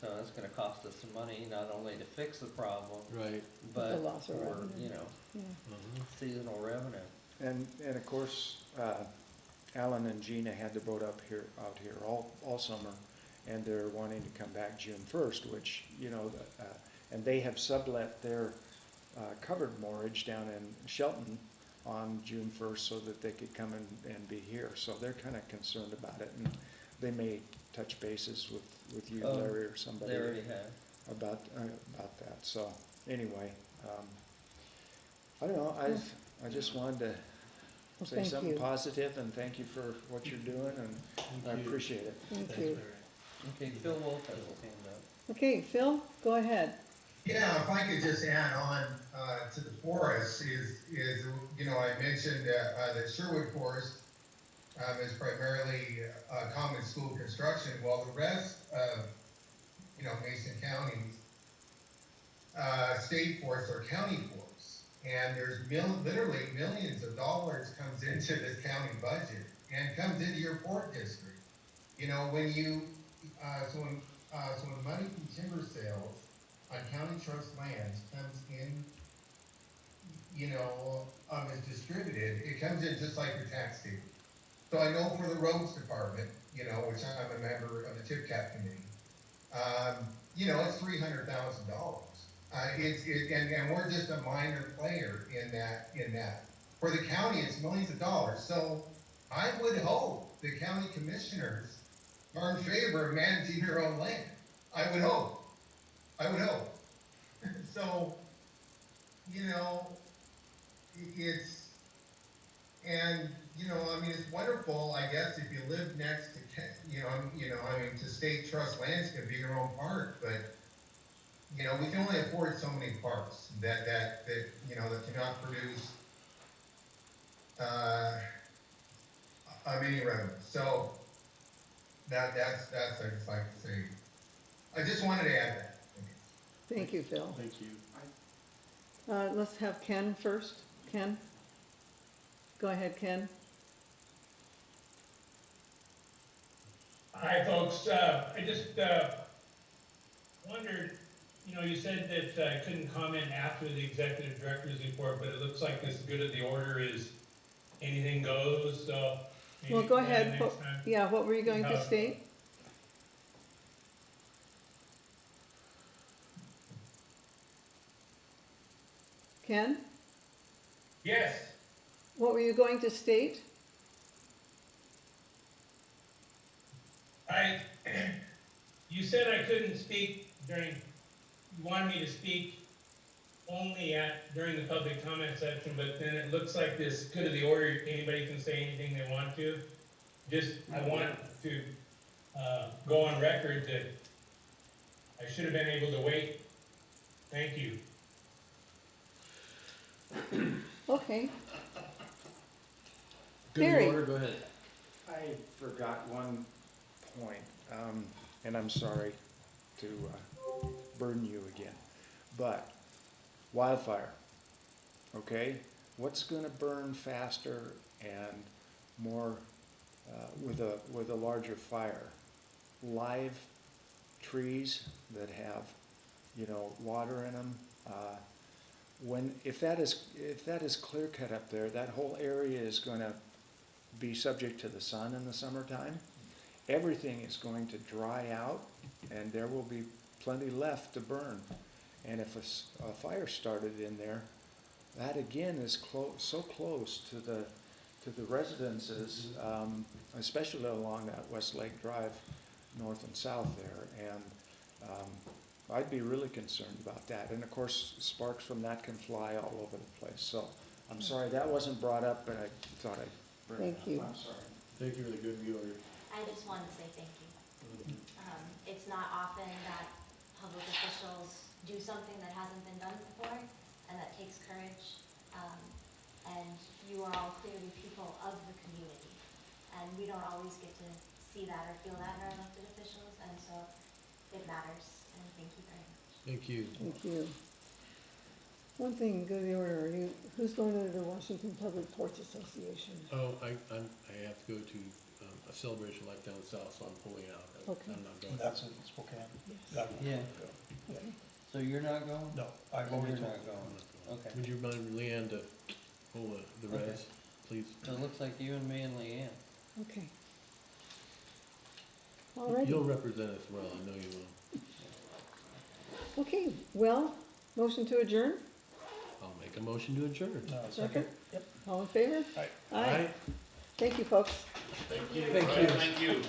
So it's gonna cost us some money, not only to fix the problem, Right. but The loss of for, revenue. you know, Uh-huh. seasonal revenue. And of course, Alan and Gina had the boat out here all summer, and they're wanting to come back June 1st, which, you know, and they have sublet their covered moorage down in Shelton on June 1st so that they could come and be here. So they're kind of concerned about it, and they may touch bases with you, Larry, or somebody. They already have. About that. So anyway, I don't know. I just wanted to say thank something you. positive, and thank you for what you're doing, and I appreciate it. Thank you. Okay, Phil Wolf has his hand up. Okay, Phil, go ahead. Yeah, if I could just add on to the forest is you know, I mentioned that Sherwood Forest is primarily common school construction, while the rest of, you know, Mason County's state forests are county forests. And there's literally millions of dollars comes into this county budget and comes into your port district. You know, when you, so when money from timber sales on county trust lands comes in, you know, is distributed, it comes in just like your tax statement. So I know for the roads department, you know, which I'm a member of the tip cap committee, you know, it's $300,000. And we're just a minor player in that. For the county, it's millions of dollars. So I would hope the county commissioners are in favor of managing their own land. I would hope. So, you know, and you know, I mean, it's wonderful, I guess, if you live next to, to state trust lands, can be your own park, but you know, we can only afford so many parks that you know, that cannot produce any revenue. So that's I just like to say. I just wanted to add that. Thank you, Phil. Thank you. Let's have Ken first. Ken? Go ahead, Ken. Hi, folks. I just wondered, you know, you said that I couldn't comment after the executive director's report, but it looks like this good of the order is anything goes, so. Well, go maybe ahead. next time. Yeah, what were you going to state? Ken? Yes. What were you going to state? You said I couldn't speak you wanted me to speak only during the public comment section, but then it looks like this good of the order, anybody can say anything they want to. I want to go on record that I should have been able to wait. Thank you. Okay. Good Barry. order, go ahead. I forgot one point, and I'm sorry to burden you again. But wildfire, okay? What's gonna burn faster and more, with a larger fire? Live trees that have, water in them. If that is clear cut up there, that whole area is gonna be subject to the sun in the summertime. Everything is going to dry out and there will be plenty left to burn. And if a fire started in there, that again is so close to the residences, especially along that West Lake Drive, north and south there. And I'd be really concerned about that. And of course, sparks from that can fly all over the place. So I'm sorry that wasn't brought up, but I thought I'd bring it up. Thank you. I'm sorry. Thank you for the good view. I just wanted to say thank you. It's not often that public officials do something that hasn't been done before, and that takes courage. And you are all clearly people of the community, and we don't always get to see that or feel that in our elected officials, and so it matters, and thank you very much. Thank you. Thank you. One thing, go to the order, who's going to the Washington Public Ports Association? Oh, I have to go to a celebration like down south, so I'm pulling out. Okay. I'm not going. That's in Spokane. Yes. Yeah. Okay. So you're not going? No, I You're voted not to. going, okay. Would you mind, Leanne, to pull the Okay. res, please? So it looks like you and me and Leanne. Okay. All right. You'll represent us well, I know you will. Okay, well, motion to adjourn? I'll make a motion to adjourn. Second? Yep. All in favor? Aye. Aye. Thank you, folks. Thank you. Thank you.